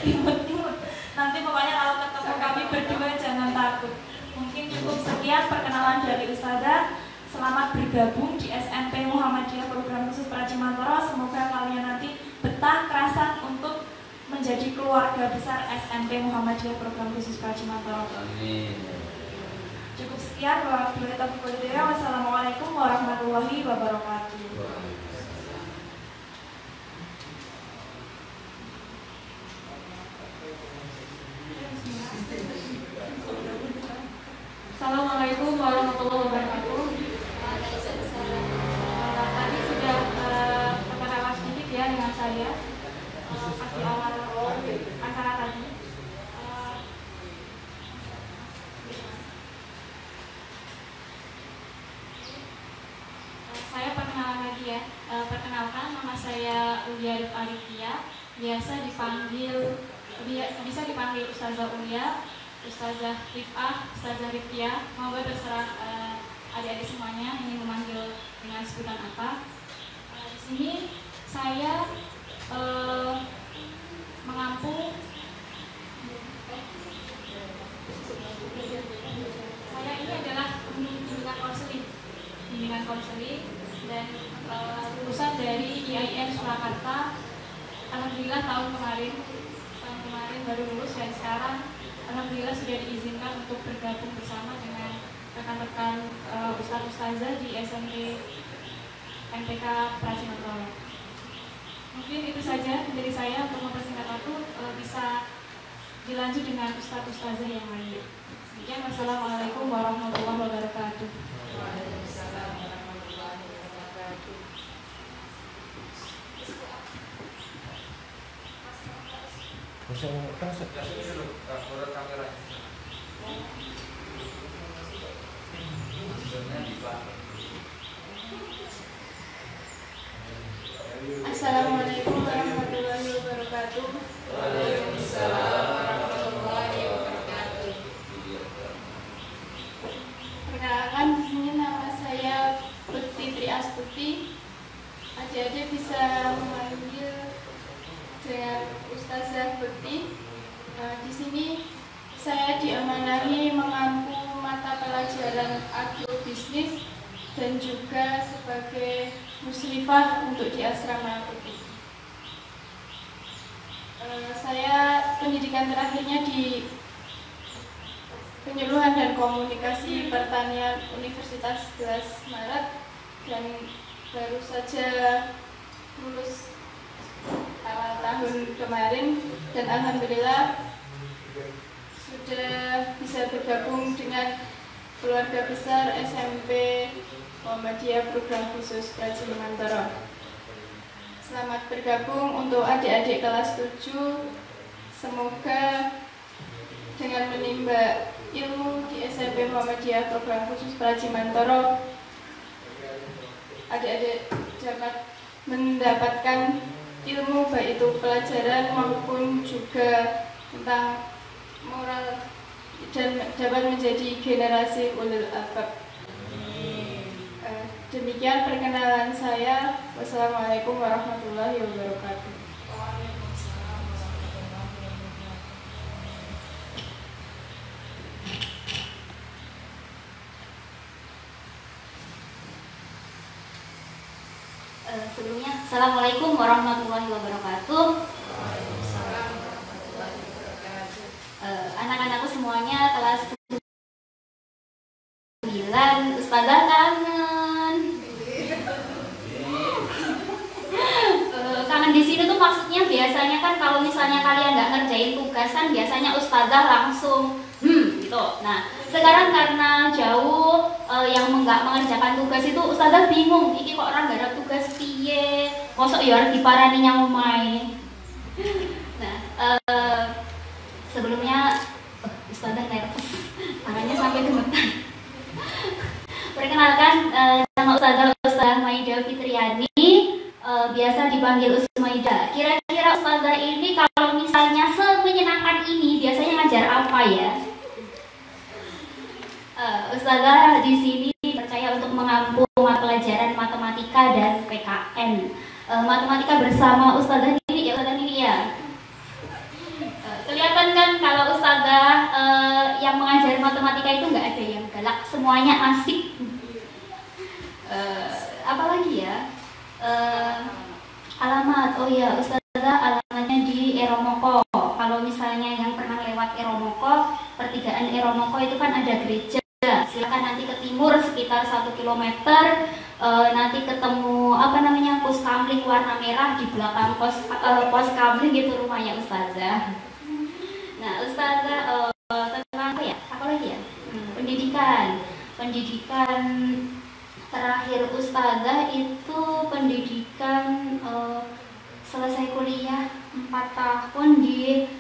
Imut-imut. Nanti pokoknya kalau ketemu kami berdua jangan takut. Mungkin cukup sekian perkenalan dari Ustadzah. Selamat bergabung di SMP Muhammadiyah Program Khusus Pracimantoro. Semoga kalian nanti betah kerasan untuk menjadi keluarga besar SMP Muhammadiyah Program Khusus Pracimantoro. Amin. Cukup sekian. Wassalamualaikum warahmatullahi wabarakatuh. Assalamualaikum warahmatullahi wabarakatuh. Tadi sudah perkenalan sedikit ya dengan saya pas di awal acara tadi. Saya perkenalan lagi ya. Perkenalkan, nama saya Ulia Arifia. Bisa dipanggil Ustazah Ulia, Ustazah Rifah, Ustazah Rifia. Moga terserah adik-adik semuanya ingin memanggil dengan sebutan apa. Di sini saya mengampu. Saya ini adalah bimbingan konseling dan lulusan dari IAIN Surakarta. Alhamdulillah tahun kemarin baru lulus dan sekarang alhamdulillah sudah diizinkan untuk bergabung bersama dengan rekan-rekan ustaz-ustazah di SMP MTK Pracimantoro. Mungkin itu saja dari saya. Untuk mempersingkat waktu bisa dilanjut dengan ustaz-ustazah yang lain. Demikian, wassalamualaikum warahmatullahi wabarakatuh. Waalaikumsalam warahmatullahi wabarakatuh. Assalamualaikum warahmatullahi wabarakatuh. Waalaikumsalam warahmatullahi wabarakatuh. Perkenalkan, di sini nama saya Putri Triastuti. Adik-adik bisa memanggil dengan Ustazah Putri. Di sini saya diamanahi mengampu mata pelajaran agrobisnis dan juga sebagai musyrifah untuk di asrama Putri. Saya pendidikan terakhirnya di Penyuluhan dan Komunikasi Pertanian Universitas 11 Maret dan baru saja lulus awal tahun kemarin, dan alhamdulillah sudah bisa bergabung dengan keluarga besar SMP Muhammadiyah Program Khusus Pracimantoro. Selamat bergabung untuk adik-adik kelas 7. Semoga dengan menimba ilmu di SMP Muhammadiyah Program Khusus Pracimantoro, adik-adik dapat mendapatkan ilmu baik itu pelajaran maupun juga tentang moral dan dapat menjadi generasi ulul albab. Demikian perkenalan saya. Wassalamualaikum warahmatullahi wabarakatuh. Sebelumnya, Assalamualaikum warahmatullahi wabarakatuh. Anak-anakku semuanya kelas 9, Ustazah kangen. Kangen di sini tuh maksudnya biasanya kan kalau misalnya kalian nggak ngerjain tugas kan biasanya Ustazah langsung gitu. Nah, sekarang karena jauh yang nggak mengerjakan tugas itu Ustazah bingung, iki kok orang nggak ada tugas piye, kosok ya harus diparani yang main. Nah, sebelumnya Ustazah nervous, tangannya sampai gemetar. Perkenalkan, nama Ustazah Maida Fitriani, biasa dipanggil Usmaida. Kira-kira Ustazah ini kalau misalnya semenyenangkan ini biasanya ngajar apa ya? Ustazah di sini percaya untuk mengampu pelajaran matematika dan PKN. Matematika bersama Ustazah Nini ya. Kelihatan kan kalau Ustazah yang mengajar matematika itu nggak ada yang galak, semuanya asik. Apalagi ya? Alamat, oh ya Ustazah alamatnya di Eromoko. Kalau misalnya yang pernah lewat Eromoko, pertigaan Eromoko itu kan ada gereja. Silakan nanti ke timur sekitar 1 km, nanti ketemu pos kamling warna merah di belakang pos kamling itu rumahnya Ustazah. Nah Ustazah tentang apa ya? Apa lagi ya? Pendidikan terakhir ustazah itu pendidikan selesai kuliah 4 tahun di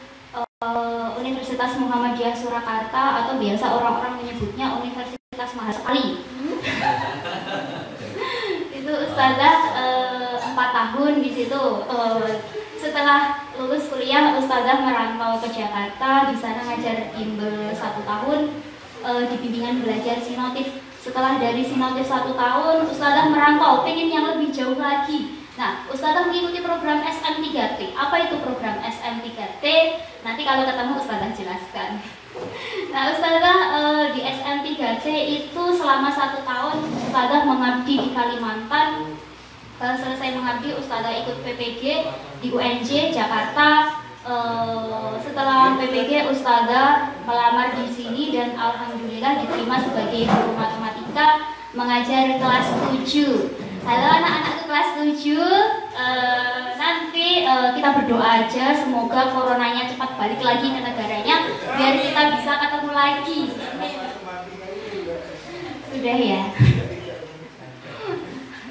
Universitas Muhammadiyah Surakarta, atau biasa orang-orang menyebutnya Universitas Mahal Sekali. Itu ustazah 4 tahun di situ. Setelah lulus kuliah, ustazah merantau ke Jakarta. Di sana ngajar bimbel 1 tahun di bimbingan belajar sinotif. Setelah dari sinotif 1 tahun, ustazah merantau, pengen yang lebih jauh lagi. Nah, ustazah mengikuti program SM3T. Apa itu program SM3T? Nanti kalau ketemu ustazah jelaskan. Nah, ustazah di SM3T itu selama 1 tahun ustazah mengabdi di Kalimantan. Selesai mengabdi, ustazah ikut PPG di UNJ Jakarta. Setelah PPG, ustazah melamar di sini dan alhamdulillah diterima sebagai guru matematika, mengajar kelas 7. Halo anak-anak kelas 7, nanti kita berdoa aja semoga coronanya cepat balik lagi ke negaranya biar kita bisa ketemu lagi. Sudah ya?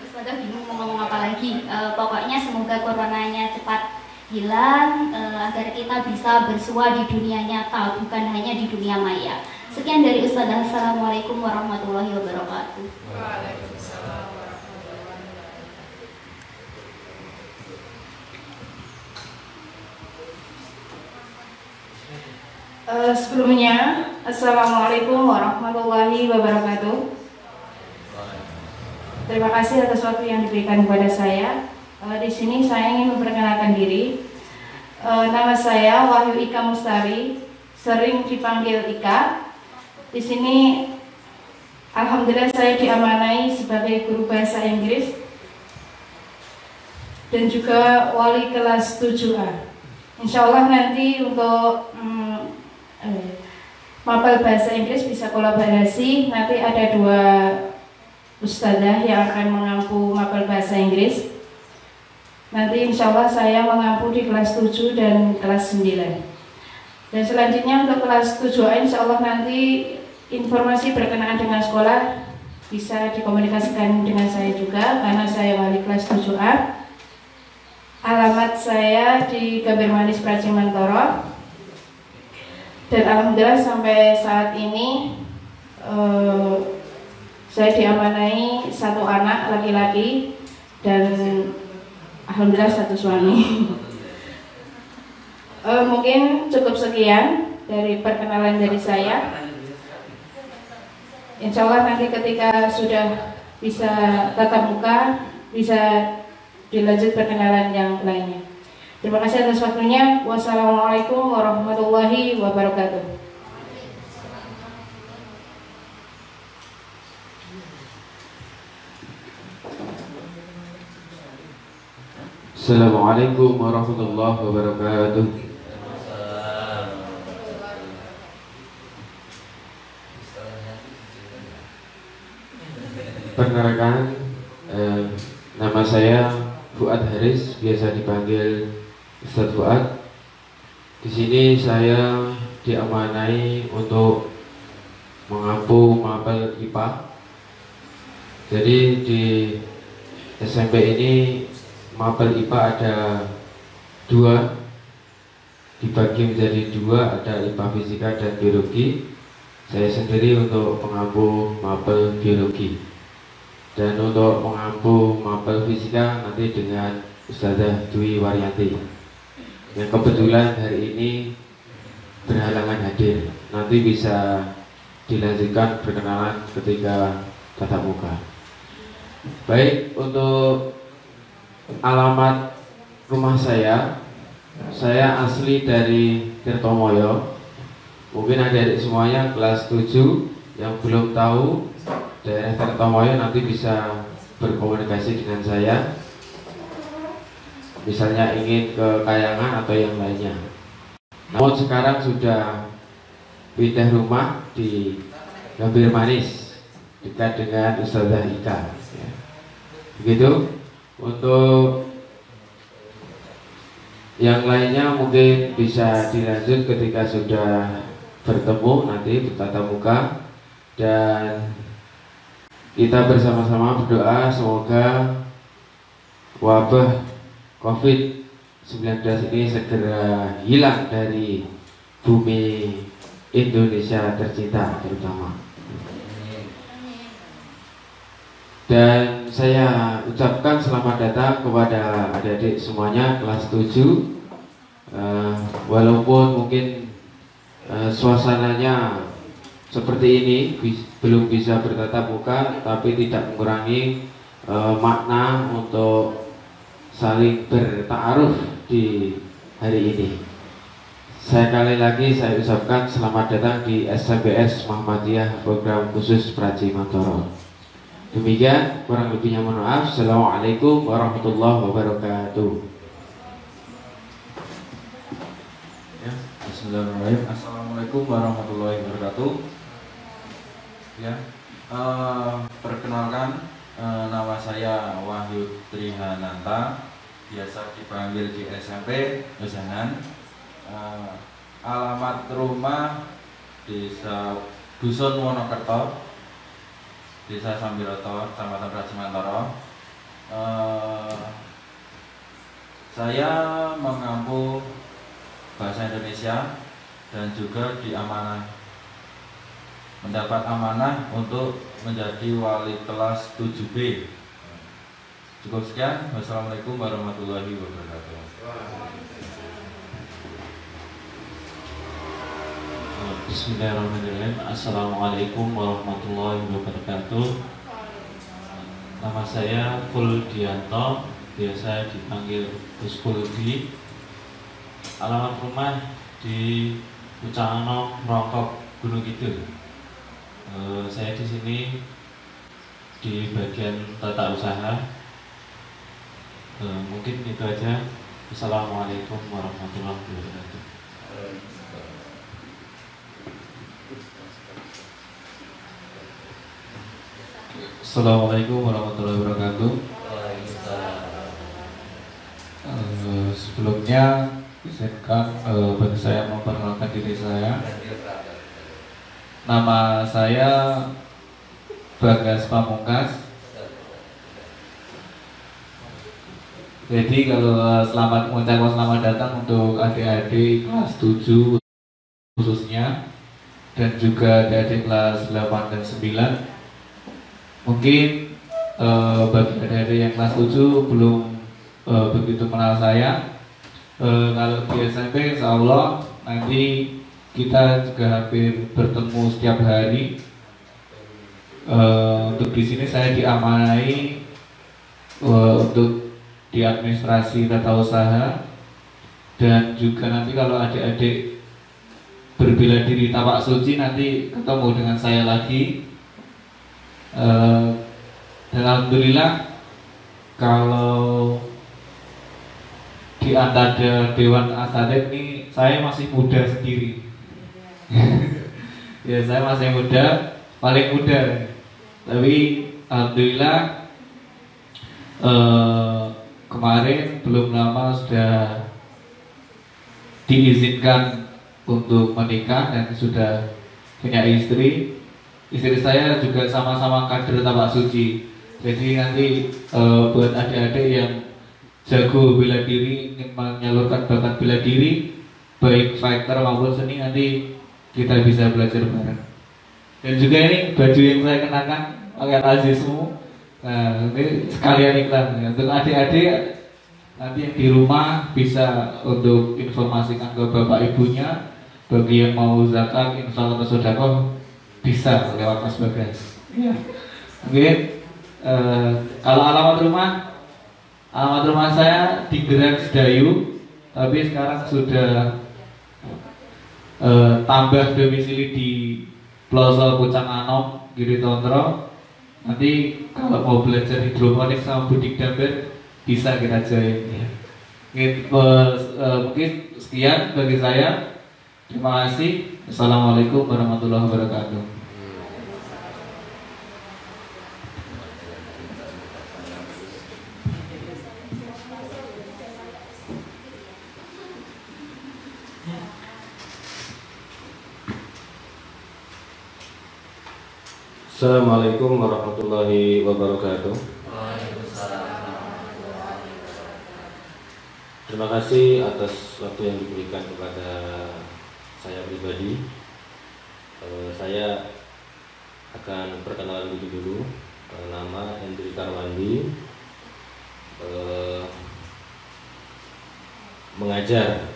Ustazah bingung mau ngomong apa lagi. Pokoknya semoga coronanya cepat hilang agar kita bisa bersua di dunia nyata, bukan hanya di dunia maya. Sekian dari Ustazah. Assalamualaikum warahmatullahi wabarakatuh. Sebelumnya, Assalamualaikum warahmatullahi wabarakatuh. Terima kasih atas waktu yang diberikan kepada saya. Di sini saya ingin memperkenalkan diri. Nama saya Wahyu Ika Mustari, sering dipanggil Ika. Di sini, alhamdulillah saya diamanai sebagai guru bahasa Inggris dan juga wali kelas 7A. Insya Allah nanti untuk mapel bahasa Inggris bisa kolaborasi. Nanti ada 2 ustazah yang akan mengampu mapel bahasa Inggris. Nanti insya Allah saya mengampu di kelas 7 dan kelas 9. Dan selanjutnya untuk kelas 7A insya Allah nanti informasi berkenaan dengan sekolah bisa dikomunikasikan dengan saya juga, karena saya wali kelas 7A. Alamat saya di Gambir Manis Praji Mantoro. Dan alhamdulillah sampai saat ini saya diamanai 1 anak laki-laki dan alhamdulillah 1 suami. Mungkin cukup sekian dari perkenalan dari saya. Insya Allah nanti ketika sudah bisa tatap muka bisa dilanjut perkenalan yang lainnya. Terima kasih atas waktunya. Wassalamualaikum warahmatullahi wabarakatuh. Assalamualaikum warahmatullahi wabarakatuh. Perkenalkan, nama saya Fuad Haris, biasa dipanggil Ustadz Fuad. Di sini saya diamanai untuk mengampu mapel IPA. Jadi di SMP ini mapel IPA ada 2, dibagi menjadi 2, ada IPA Fisika dan Biologi. Saya sendiri untuk mengampu mapel Biologi, dan untuk mengampu mapel Fisika nanti dengan Ustazah Dwi Waryanti yang kebetulan hari ini berhalangan hadir. Nanti bisa dilanjutkan perkenalan ketika tatap muka. Baik, untuk alamat rumah saya asli dari Tirtomoyo. Mungkin adik-adik semuanya kelas 7 yang belum tahu daerah Tirtomoyo nanti bisa berkomunikasi dengan saya, misalnya ingin ke Kayangan atau yang lainnya. Namun sekarang sudah pindah rumah di Gambir Manis dekat dengan Ustazah Ika ya. Begitu. Untuk yang lainnya mungkin bisa dilanjut ketika sudah bertemu nanti bertatap muka, dan kita bersama-sama berdoa semoga wabah COVID-19 ini segera hilang dari bumi Indonesia tercinta terutama. Dan saya ucapkan selamat datang kepada adik-adik semuanya kelas 7. Walaupun mungkin suasananya seperti ini belum bisa bertatap muka, tapi tidak mengurangi makna untuk saling bertaaruf di hari ini. Sekali lagi saya ucapkan selamat datang di SMBS Muhammadiyah Program Khusus Praji Mantoro. Demikian, kurang lebihnya mohon maaf. Assalamualaikum warahmatullahi wabarakatuh. Ya, bismillahirrahmanirrahim. Assalamualaikum warahmatullahi wabarakatuh. Ya, perkenalkan, nama saya Wahyu Trihananta, biasa dipanggil di SMP Usahan. Alamat rumah Desa Dusun Wonokerto, Desa Sambiroto, Kecamatan Praji Mantoro. Saya mengampu bahasa Indonesia dan juga mendapat amanah untuk menjadi wali kelas 7B. Cukup sekian. Wassalamualaikum warahmatullahi wabarakatuh. Bismillahirrahmanirrahim. Assalamualaikum warahmatullahi wabarakatuh. Nama saya Fuldianto, biasa dipanggil Gus Fuldi. Alamat rumah di Pucangano, Merongkok, Gunung Kidul. Saya di sini di bagian tata usaha. Mungkin itu aja. Assalamualaikum warahmatullahi wabarakatuh. Assalamualaikum warahmatullahi wabarakatuh. Sebelumnya izinkan bagi saya memperkenalkan diri saya. Nama saya Bagas Pamungkas. Jadi kalau mengucapkan selamat datang untuk adik-adik kelas 7 khususnya, dan juga adik-adik kelas 8 dan 9. Mungkin bagi adik-adik yang kelas 7 belum begitu kenal saya. Kalau di SMP insya Allah nanti kita juga hampir bertemu setiap hari. Untuk di sini saya diamanai untuk di administrasi tata usaha, dan juga nanti kalau adik-adik berbela diri tapak suci nanti ketemu dengan saya lagi. Dan alhamdulillah kalau di antara Dewan Asatidz ini saya masih muda sendiri. Ya, saya masih muda, paling muda. Tapi alhamdulillah kemarin belum lama sudah diizinkan untuk menikah dan sudah punya istri. Istri saya juga sama-sama kader tapak suci. Jadi nanti buat adik-adik yang jago bela diri, ingin menyalurkan bakat bela diri, baik fighter maupun seni, nanti kita bisa belajar bareng. Dan juga ini baju yang saya kenakan pakai azizmu. Nah, ini sekalian iklan ya. Untuk adik-adik nanti yang di rumah bisa untuk informasikan ke bapak ibunya. Bagi yang mau zakat, infak atau sedekah bisa lewat Mas Bagas. Ya. Mungkin kalau alamat rumah saya di Gerak Sedayu, tapi sekarang sudah tambah domisili di Pelosok Pucangano, Giri Tondro. Nanti kalau mau belajar hidroponik sama budik damber bisa kita join ya. Mungkin sekian bagi saya. Terima kasih. Assalamualaikum warahmatullahi wabarakatuh. Assalamualaikum warahmatullahi wabarakatuh. Terima kasih atas waktu yang diberikan kepada saya pribadi. Saya akan perkenalan dulu. Nama Hendri Karwandi, mengajar.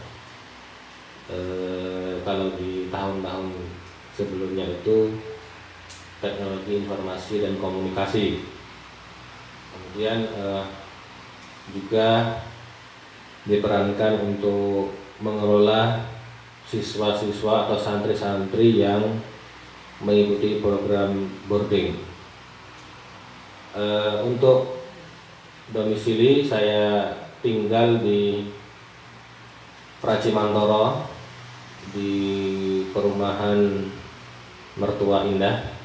Kalau di tahun-tahun sebelumnya itu teknologi informasi dan komunikasi. Kemudian juga diperankan untuk mengelola siswa-siswa atau santri-santri yang mengikuti program boarding. Untuk domisili saya tinggal di Pracimantoro di perumahan Mertua Indah.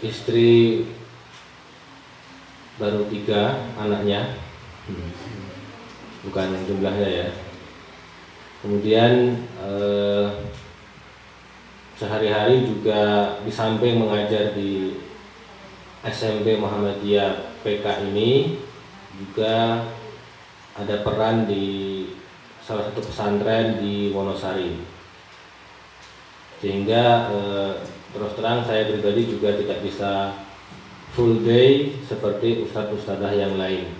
Istri baru 3 anaknya, bukan jumlahnya ya. Kemudian sehari-hari juga di samping mengajar di SMP Muhammadiyah PK ini juga ada peran di salah satu pesantren di Wonosari. Sehingga terus terang saya pribadi juga tidak bisa full day seperti ustadz-ustadzah yang lain.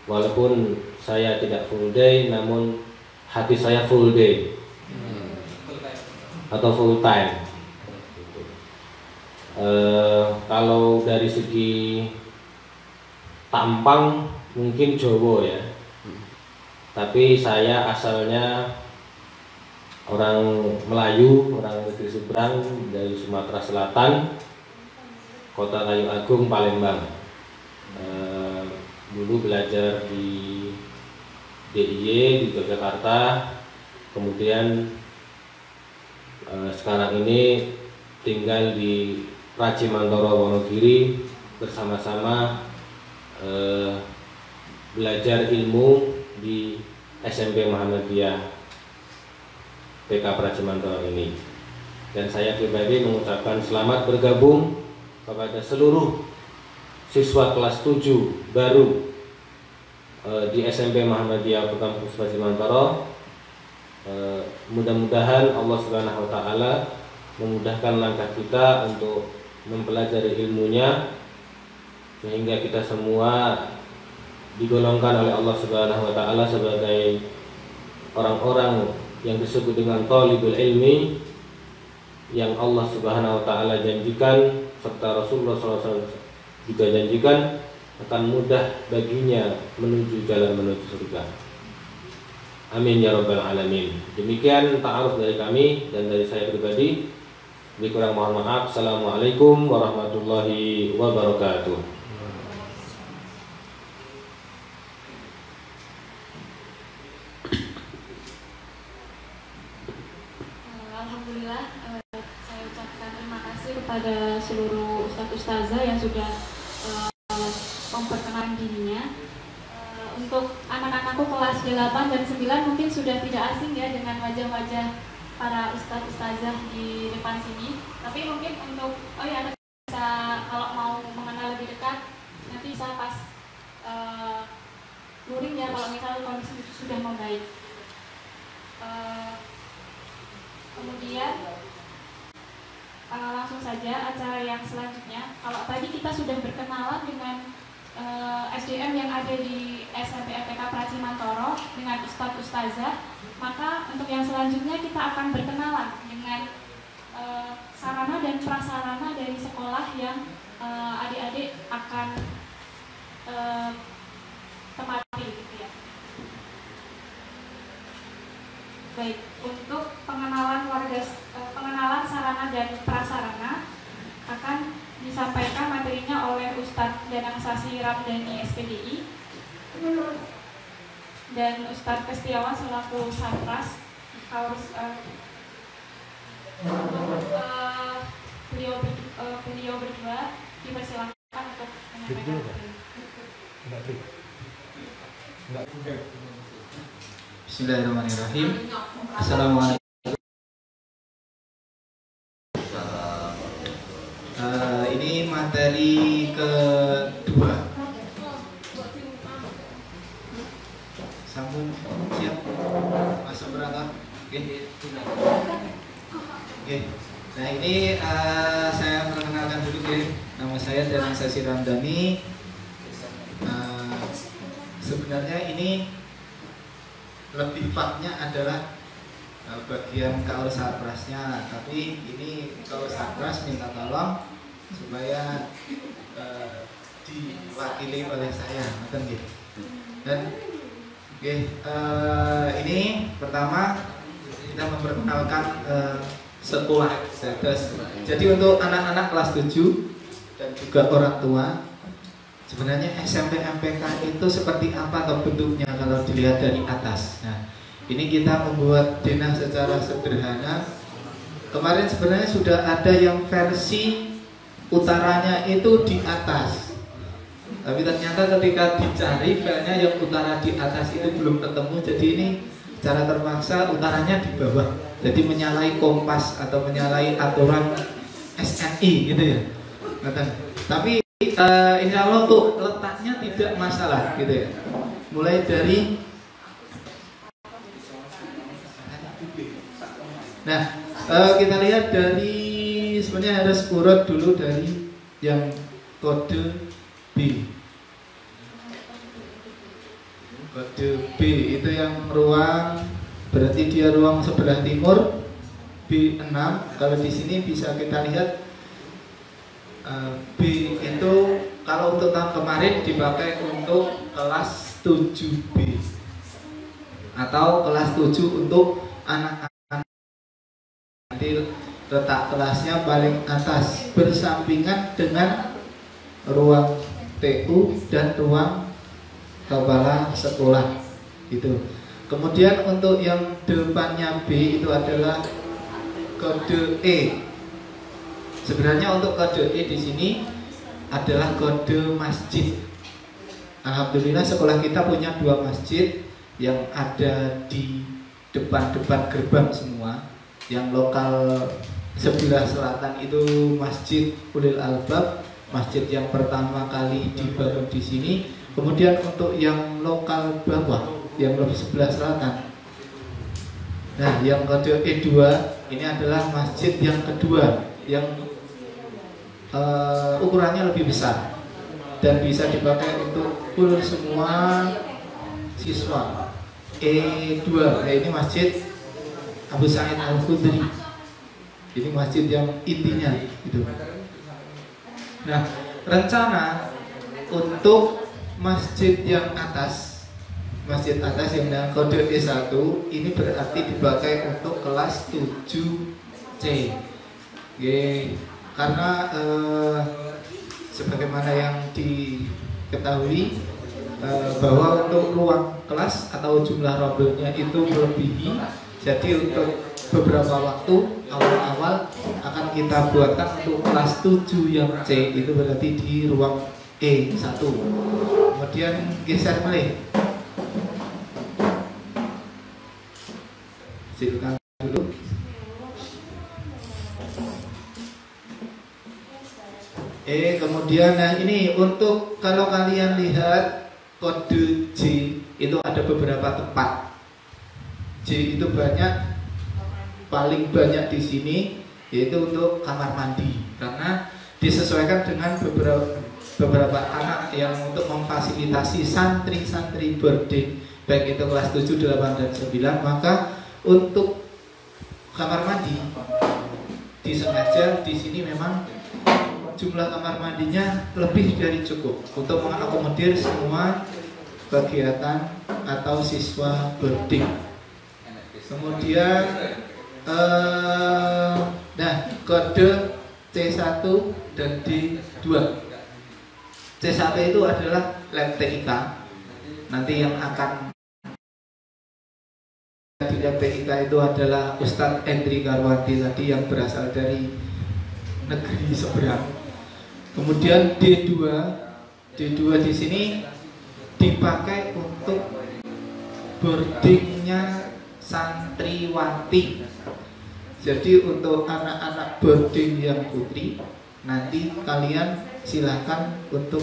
Walaupun saya tidak full day, namun hati saya full day atau full time. Kalau dari segi tampang mungkin Jawa ya, tapi saya asalnya orang Melayu, orang negeri seberang dari Sumatera Selatan, Kota Kayu Agung, Palembang. Dulu belajar di DIY di Yogyakarta, kemudian sekarang ini tinggal di Pracimantoro Wonogiri bersama-sama belajar ilmu di SMP Muhammadiyah PK Pracimantoro ini. Dan saya pribadi mengucapkan selamat bergabung kepada seluruh siswa kelas 7 baru di SMP Muhammadiyah Kampus Pracimantoro. Mudah-mudahan Allah Subhanahu wa taala memudahkan langkah kita untuk mempelajari ilmunya, sehingga kita semua digolongkan oleh Allah Subhanahu wa taala sebagai orang-orang yang disebut dengan thalibul ilmi, yang Allah Subhanahu wa taala janjikan serta Rasulullah SAW juga janjikan akan mudah baginya menuju jalan menuju surga. Amin ya rabbal alamin. Demikian ta'aruf dari kami dan dari saya pribadi. Lebih kurang mohon maaf. Assalamualaikum warahmatullahi wabarakatuh. Alhamdulillah, saya ucapkan terima kasih kepada seluruh ustadz-ustazah yang sudah memperkenalkan dirinya. Untuk anak-anakku kelas 8 dan 9 mungkin sudah tidak asing ya dengan wajah-wajah para ustadz-ustazah di depan sini. Tapi mungkin untuk Anda bisa kalau mau mengenal lebih dekat nanti bisa pas luring ya kalau misalnya kondisi sudah membaik. Kemudian langsung saja acara yang selanjutnya. Kalau tadi kita sudah berkenalan dengan SDM yang ada di SMP FPK Pracimantoro dengan Ustadz Ustazah, maka untuk yang selanjutnya kita akan berkenalan dengan sarana dan prasarana dari sekolah yang adik-adik akan tempati gitu ya. Baik, untuk pengenalan sarana dan prasarana akan disampaikan materinya oleh Ustadz Danang Sasi Ramdhani SPDI dan Ustadz Kestiawan selaku Satras. Harus beliau berdua dipersilakan untuk menyampaikan. Bismillahirrahmanirrahim. Assalamualaikum. Oke. Nah ini saya perkenalkan dulu nama saya Danang Sasi Ramdhani. Sebenarnya ini lebih tepatnya adalah bagian kaul sarprasnya, tapi ini kaul sarpras minta tolong supaya diwakili oleh saya, dan ini pertama kita memperkenalkan sekolah. Jadi untuk anak-anak kelas 7 dan juga orang tua, sebenarnya SMP MPK itu seperti apa atau bentuknya kalau dilihat dari atas. Nah, ini kita membuat denah secara sederhana. Kemarin sebenarnya sudah ada yang versi utaranya itu di atas, tapi ternyata ketika dicari filenya yang utara di atas itu belum ketemu. Jadi ini cara terpaksa utaranya di bawah, jadi menyalahi kompas atau menyalahi aturan SNI gitu ya. Tapi insya Allah untuk letaknya tidak masalah gitu ya. Mulai dari kita lihat dari sebenarnya harus urut dulu dari yang kode B. Kode B itu yang ruang, berarti dia ruang sebelah timur B6. Kalau di sini bisa kita lihat B itu kalau untuk tahun kemarin dipakai untuk kelas 7B atau kelas 7 untuk anak-anak. Nanti letak kelasnya paling atas bersampingan dengan ruang TU dan ruang kepala sekolah itu. Kemudian untuk yang depannya B itu adalah kode E. Sebenarnya untuk kode E di sini adalah kode masjid. Alhamdulillah sekolah kita punya 2 masjid yang ada di depan-depan gerbang semua. Yang lokal sebelah selatan itu Masjid Ulil Albab, masjid yang pertama kali dibangun di sini. Kemudian untuk yang lokal bawah, yang lebih sebelah selatan, nah yang kode E2 ini adalah masjid yang kedua, yang ukurannya lebih besar dan bisa dipakai untuk full semua siswa. E2, nah ini masjid Abu Sa'id Al-Khudri. Ini masjid yang intinya gitu. Nah, rencana untuk masjid yang atas, masjid atas yang dengan kode E1 ini berarti dipakai untuk kelas 7C. Karena sebagaimana yang diketahui bahwa untuk ruang kelas atau jumlah robelnya itu melebihi. Jadi untuk beberapa waktu awal-awal akan kita buatkan untuk kelas 7 yang C, itu berarti di ruang E1. Kemudian geser melih. Silakan dulu. Kemudian nah ini untuk kalau kalian lihat kode J itu ada beberapa tempat. J itu paling banyak di sini yaitu untuk kamar mandi, karena disesuaikan dengan beberapa anak yang untuk memfasilitasi santri-santri boarding baik itu kelas 7, 8, dan 9. Maka untuk kamar mandi disengaja di sini memang jumlah kamar mandinya lebih dari cukup untuk mengakomodir semua kegiatan atau siswa boarding. Kemudian kode C1 dan D2. C1 itu adalah lab TIK. Nanti yang akan di lab TIK itu adalah Ustadz Endri Garwanti tadi yang berasal dari negeri seberang. Kemudian D2 di sini dipakai untuk boardingnya santriwati. Jadi untuk anak-anak boarding yang putri, nanti kalian silahkan untuk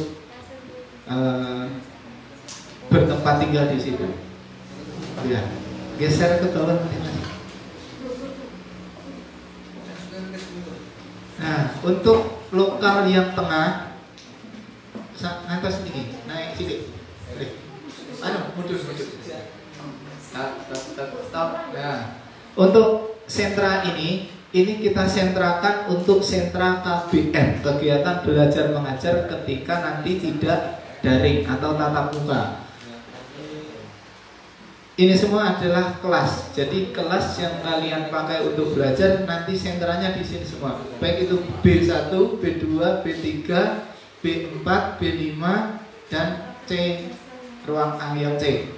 bertempat tinggal di situ. Ya, geser ke bawah nanti. untuk lokal yang tengah atas sedikit, naik sedikit. Mundur. Stop. Nah, untuk sentra ini kita sentrakan untuk sentra KBM, kegiatan belajar mengajar ketika nanti tidak daring atau tatap muka. Ini semua adalah kelas. Jadi kelas yang kalian pakai untuk belajar nanti sentranya di sini semua. Baik itu B1, B2, B3, B4, B5 dan C, ruang A yang C.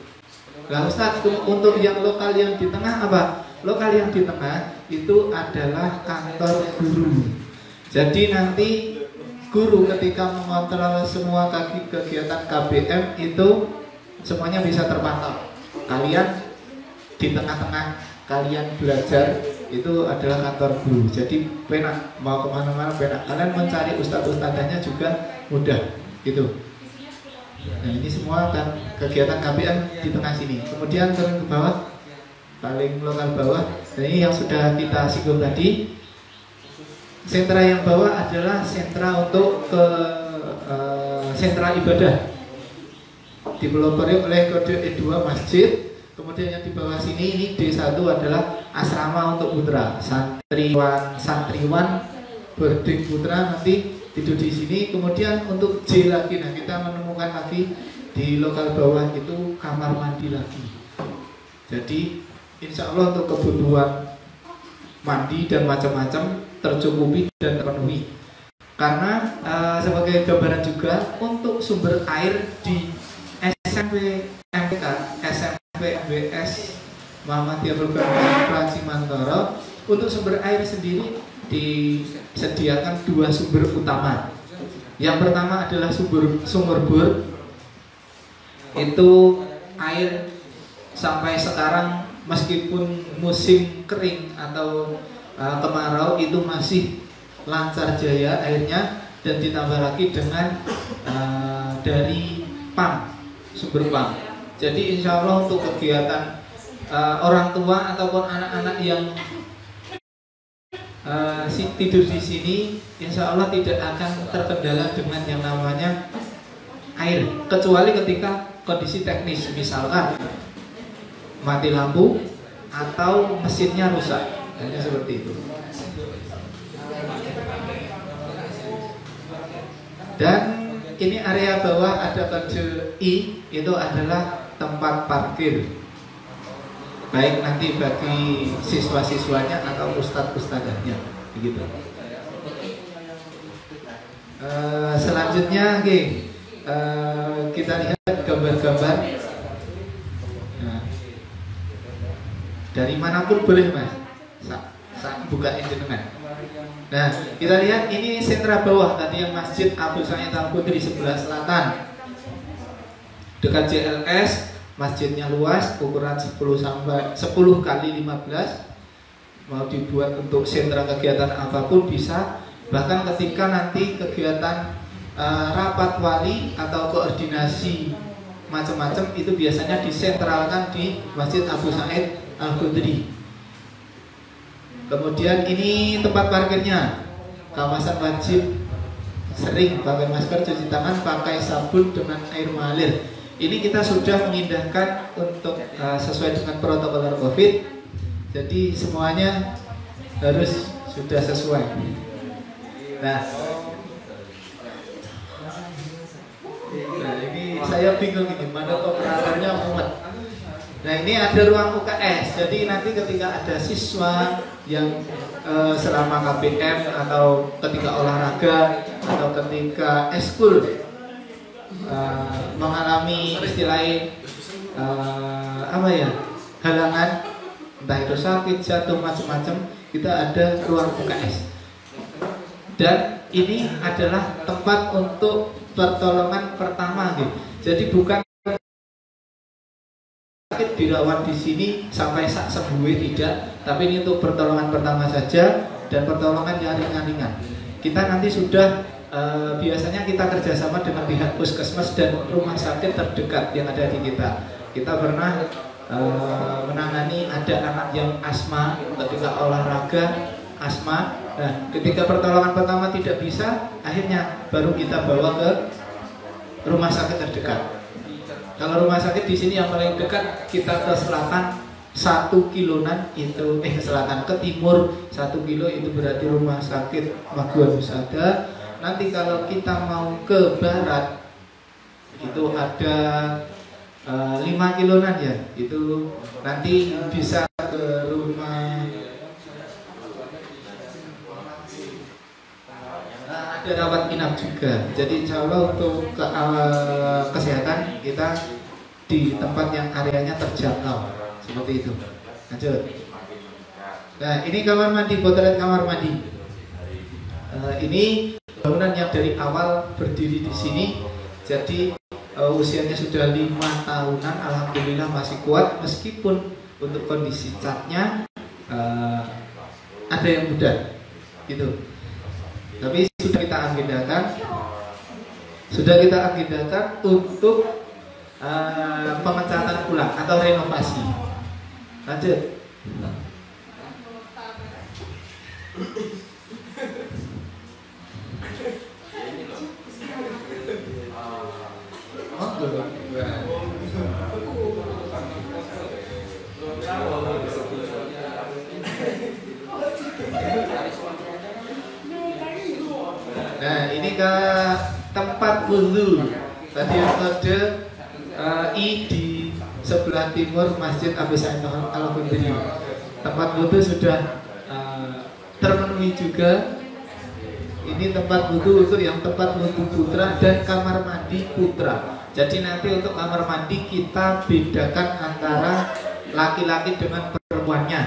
Nah Ustadz, untuk yang lokal yang di tengah apa? Lokal yang di tengah itu adalah kantor guru. Jadi nanti guru ketika mengontrol semua kegiatan KBM itu semuanya bisa terpantau. Kalian di tengah-tengah kalian belajar itu adalah kantor guru. Jadi penak mau kemana-mana penak. Kalian mencari ustadz-ustadzanya juga mudah gitu. Nah ini semua kan kegiatan KBM di tengah sini. Kemudian turun ke bawah, paling lokal bawah. Dan ini yang sudah kita singgung tadi. Sentra yang bawah adalah sentra untuk sentra ibadah. Dipelopori oleh kode E2 masjid. Kemudian yang di bawah sini ini D1 adalah asrama untuk putra, santriwan boarding putra nanti tidur di sini. Kemudian untuk J lagi, nah kita menemukan lagi di lokal bawah itu kamar mandi lagi. Jadi insya Allah untuk kebutuhan mandi dan macam-macam tercukupi dan terpenuhi. Karena sebagai gambaran juga untuk sumber air di SMP MPK, SMP MBS Muhammadiyah Provinsi Mantoro, untuk sumber air sendiri disediakan dua sumber utama. Yang pertama adalah sumur bor. Itu air sampai sekarang meskipun musim kering atau kemarau itu masih lancar jaya airnya, dan ditambah lagi dengan dari PAM, sumber PAM. Jadi insya Allah untuk kegiatan orang tua ataupun anak-anak yang tidur di sini, insya Allah tidak akan terkendala dengan yang namanya air, kecuali ketika kondisi teknis, misalkan mati lampu atau mesinnya rusak, hanya seperti itu. Dan ini area bawah ada kode I, itu adalah tempat parkir, baik nanti bagi siswa-siswanya atau ustadz-ustadzanya, begitu. Selanjutnya, kita lihat gambar-gambar. Nah, dari manapun boleh mas, bukain jenengan. Nah, kita lihat ini sentra bawah tadi yang Masjid Abu Sa'id Al-Khudri sebelah selatan, dekat JLS. Masjidnya luas, ukuran 10 kali 15. Mau dibuat untuk sentra kegiatan apapun bisa. Bahkan ketika nanti kegiatan rapat wali atau koordinasi macam-macam itu biasanya disentralkan di Masjid Abu Sa'id Al-Khudri. Kemudian ini tempat parkirnya, kawasan wajib sering pakai masker, cuci tangan, pakai sabun dengan air mengalir. Ini kita sudah mengindahkan untuk sesuai dengan protokol COVID. Jadi semuanya harus sudah sesuai. Nah ini saya bingung ini, mana operatornya mumet. Nah ini ada ruang UKS. Jadi nanti ketika ada siswa yang selama KBM atau ketika olahraga atau ketika eskul mengalami istilahnya halangan, entah itu sakit, jatuh, macam-macam, kita ada ruang UKS. Dan ini adalah tempat untuk pertolongan pertama gitu. Jadi bukan sakit dirawat di sini sampai sembuh, tidak, tapi ini untuk pertolongan pertama saja dan pertolongan yang ringan-ringan. Kita nanti sudah biasanya kita kerjasama dengan pihak puskesmas dan rumah sakit terdekat yang ada di kita. Kita pernah menangani ada anak yang asma ketika olahraga asma. Nah, ketika pertolongan pertama tidak bisa, akhirnya baru kita bawa ke rumah sakit terdekat. Kalau rumah sakit di sini yang paling dekat, kita ke selatan 1 kiloan itu ke selatan, ke timur 1 kilo itu berarti rumah sakit Maguan Husada. Nanti kalau kita mau ke barat itu ada 5 kiloan ya, itu nanti bisa ke rumah ada rawat inap juga. Jadi insya Allah untuk kesehatan kita di tempat yang areanya terjangkau seperti itu. Lanjut. Nah, ini kamar mandi, potret kamar mandi. Ini bangunan yang dari awal berdiri di sini. Jadi usianya sudah 5 tahunan, alhamdulillah masih kuat meskipun untuk kondisi catnya ada yang mudah gitu. Tapi sudah kita agendakan untuk pemecatan ulang atau renovasi. Lanjut. Nah, ini ke tempat wudhu. Tadi yang kode I di sebelah timur Masjid Abu Sa'id Al-Khudri. Tempat wudhu sudah terpenuhi juga. Ini tempat wudhu untuk yang tempat wudhu putra dan kamar mandi putra. Jadi nanti untuk kamar mandi kita bedakan antara laki-laki dengan perempuannya.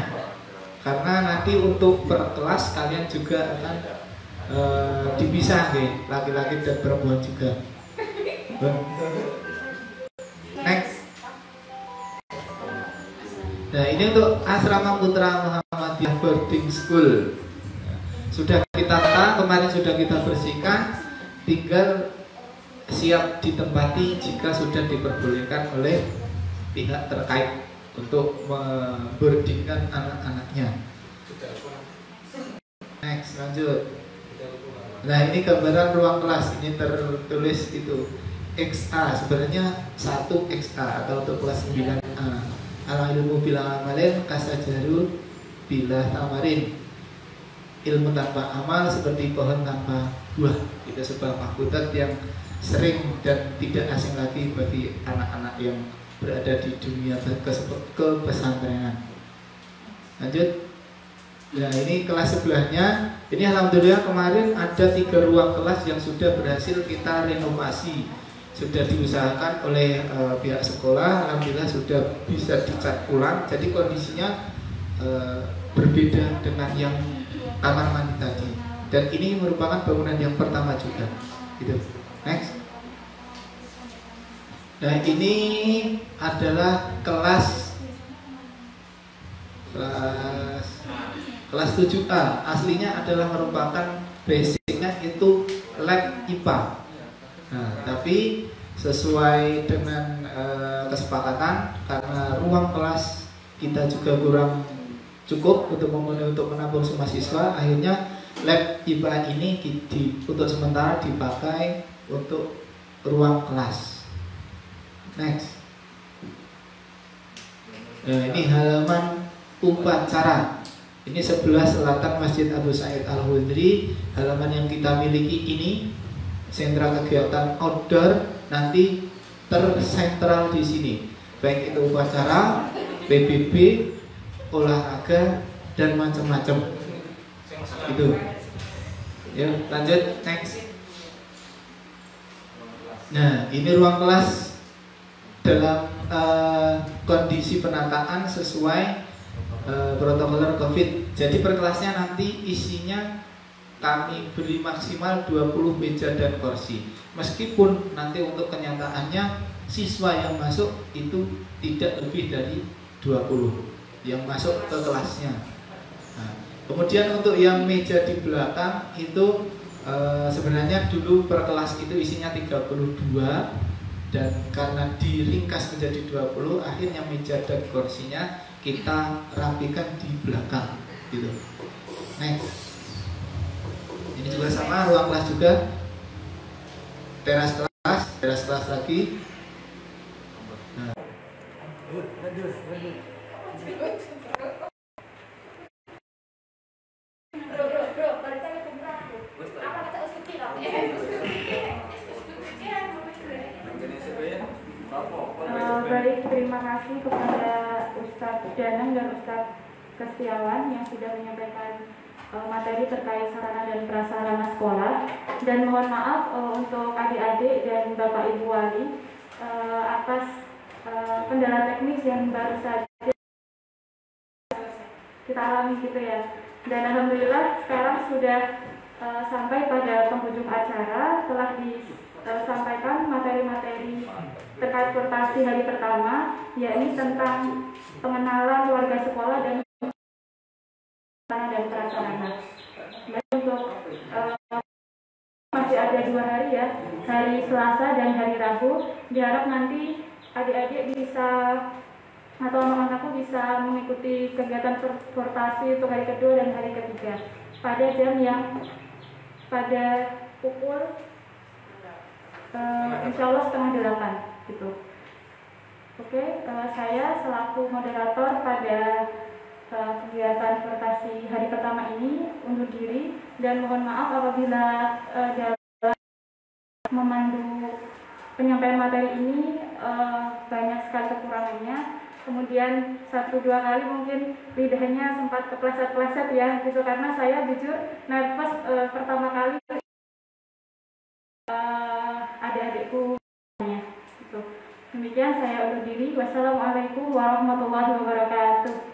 Karena nanti untuk per kelas kalian juga akan dipisah nih, laki-laki dan perempuan juga. Next. Nah, ini untuk asrama putra Muhammadiyah boarding school. Sudah kita tata, kemarin sudah kita bersihkan, tinggal siap ditempati jika sudah diperbolehkan oleh pihak terkait untuk memboardingkan anak-anaknya. Next, lanjut. Nah, ini gambaran ruang kelas, ini tertulis itu XA, sebenarnya 1XA atau untuk kelas 9A. Al-ilmu bila amalin kasajaru bila tamarin. Ilmu tanpa amal seperti pohon tanpa buah. Itu sebuah mahfudzat yang sering dan tidak asing lagi bagi anak-anak yang berada di dunia kepesantrenan. Lanjut. Nah, ini kelas sebelahnya. Ini alhamdulillah kemarin ada 3 ruang kelas yang sudah berhasil kita renovasi. Sudah diusahakan oleh pihak sekolah. Alhamdulillah sudah bisa dicat ulang. Jadi kondisinya berbeda dengan yang kamar mandi tadi. Dan ini merupakan bangunan yang pertama juga. Gitu. Next. Nah, ini adalah kelas 7A. Aslinya adalah merupakan basicnya itu lab IPA. Nah, tapi sesuai dengan kesepakatan karena ruang kelas kita juga kurang cukup untuk memenuhi untuk menampung semua siswa, akhirnya lab IPA ini untuk sementara dipakai untuk ruang kelas. Next. Nah, ini halaman upacara. Ini sebelah selatan Masjid Abu Sa'id Al-Khudri. Halaman yang kita miliki ini sentra kegiatan outdoor, nanti tersentral di sini. Baik itu upacara, PBB, olahraga dan macam-macam. Itu. Ya, lanjut next. Nah, ini ruang kelas dalam kondisi penataan sesuai protokol COVID. Jadi per kelasnya nanti isinya kami beri maksimal 20 meja dan kursi. Meskipun nanti untuk kenyataannya siswa yang masuk itu tidak lebih dari 20 yang masuk ke kelasnya. Nah, kemudian untuk yang meja di belakang itu sebenarnya dulu per kelas itu isinya 32, dan karena diringkas menjadi 20, akhirnya meja dan kursinya kita rapikan di belakang gitu. Next. Ini juga sama, ruang kelas juga. Teras kelas lagi. Nah. Baik, terima kasih kepada Ustadz Danang dan Ustadz Kestiawan yang sudah menyampaikan materi terkait sarana dan prasarana sekolah, dan mohon maaf untuk adik-adik dan Bapak Ibu Wali atas kendala teknis yang baru saja kita alami gitu ya. Dan alhamdulillah sekarang sudah sampai pada penghujung acara, telah disampaikan materi-materi terkait portasi hari pertama, yakni tentang pengenalan warga sekolah dan prasarana. Dan untuk masih ada 2 hari ya, hari Selasa dan hari Rabu. Diharap nanti adik-adik bisa atau anak-anakku bisa mengikuti kegiatan portasi untuk hari kedua dan hari ketiga pada jam yang pada pukul insya Allah 7:30 gitu. Oke, saya selaku moderator pada kegiatan portasi hari pertama ini undur diri, dan mohon maaf apabila dalam memandu penyampaian materi ini banyak sekali kekurangannya. Kemudian 1-2 kali mungkin lidahnya sempat kepleset-pleset ya gitu, karena saya jujur nervous pertama kali adik-adikku gitu. Demikian saya undur diri. Wassalamualaikum warahmatullahi wabarakatuh.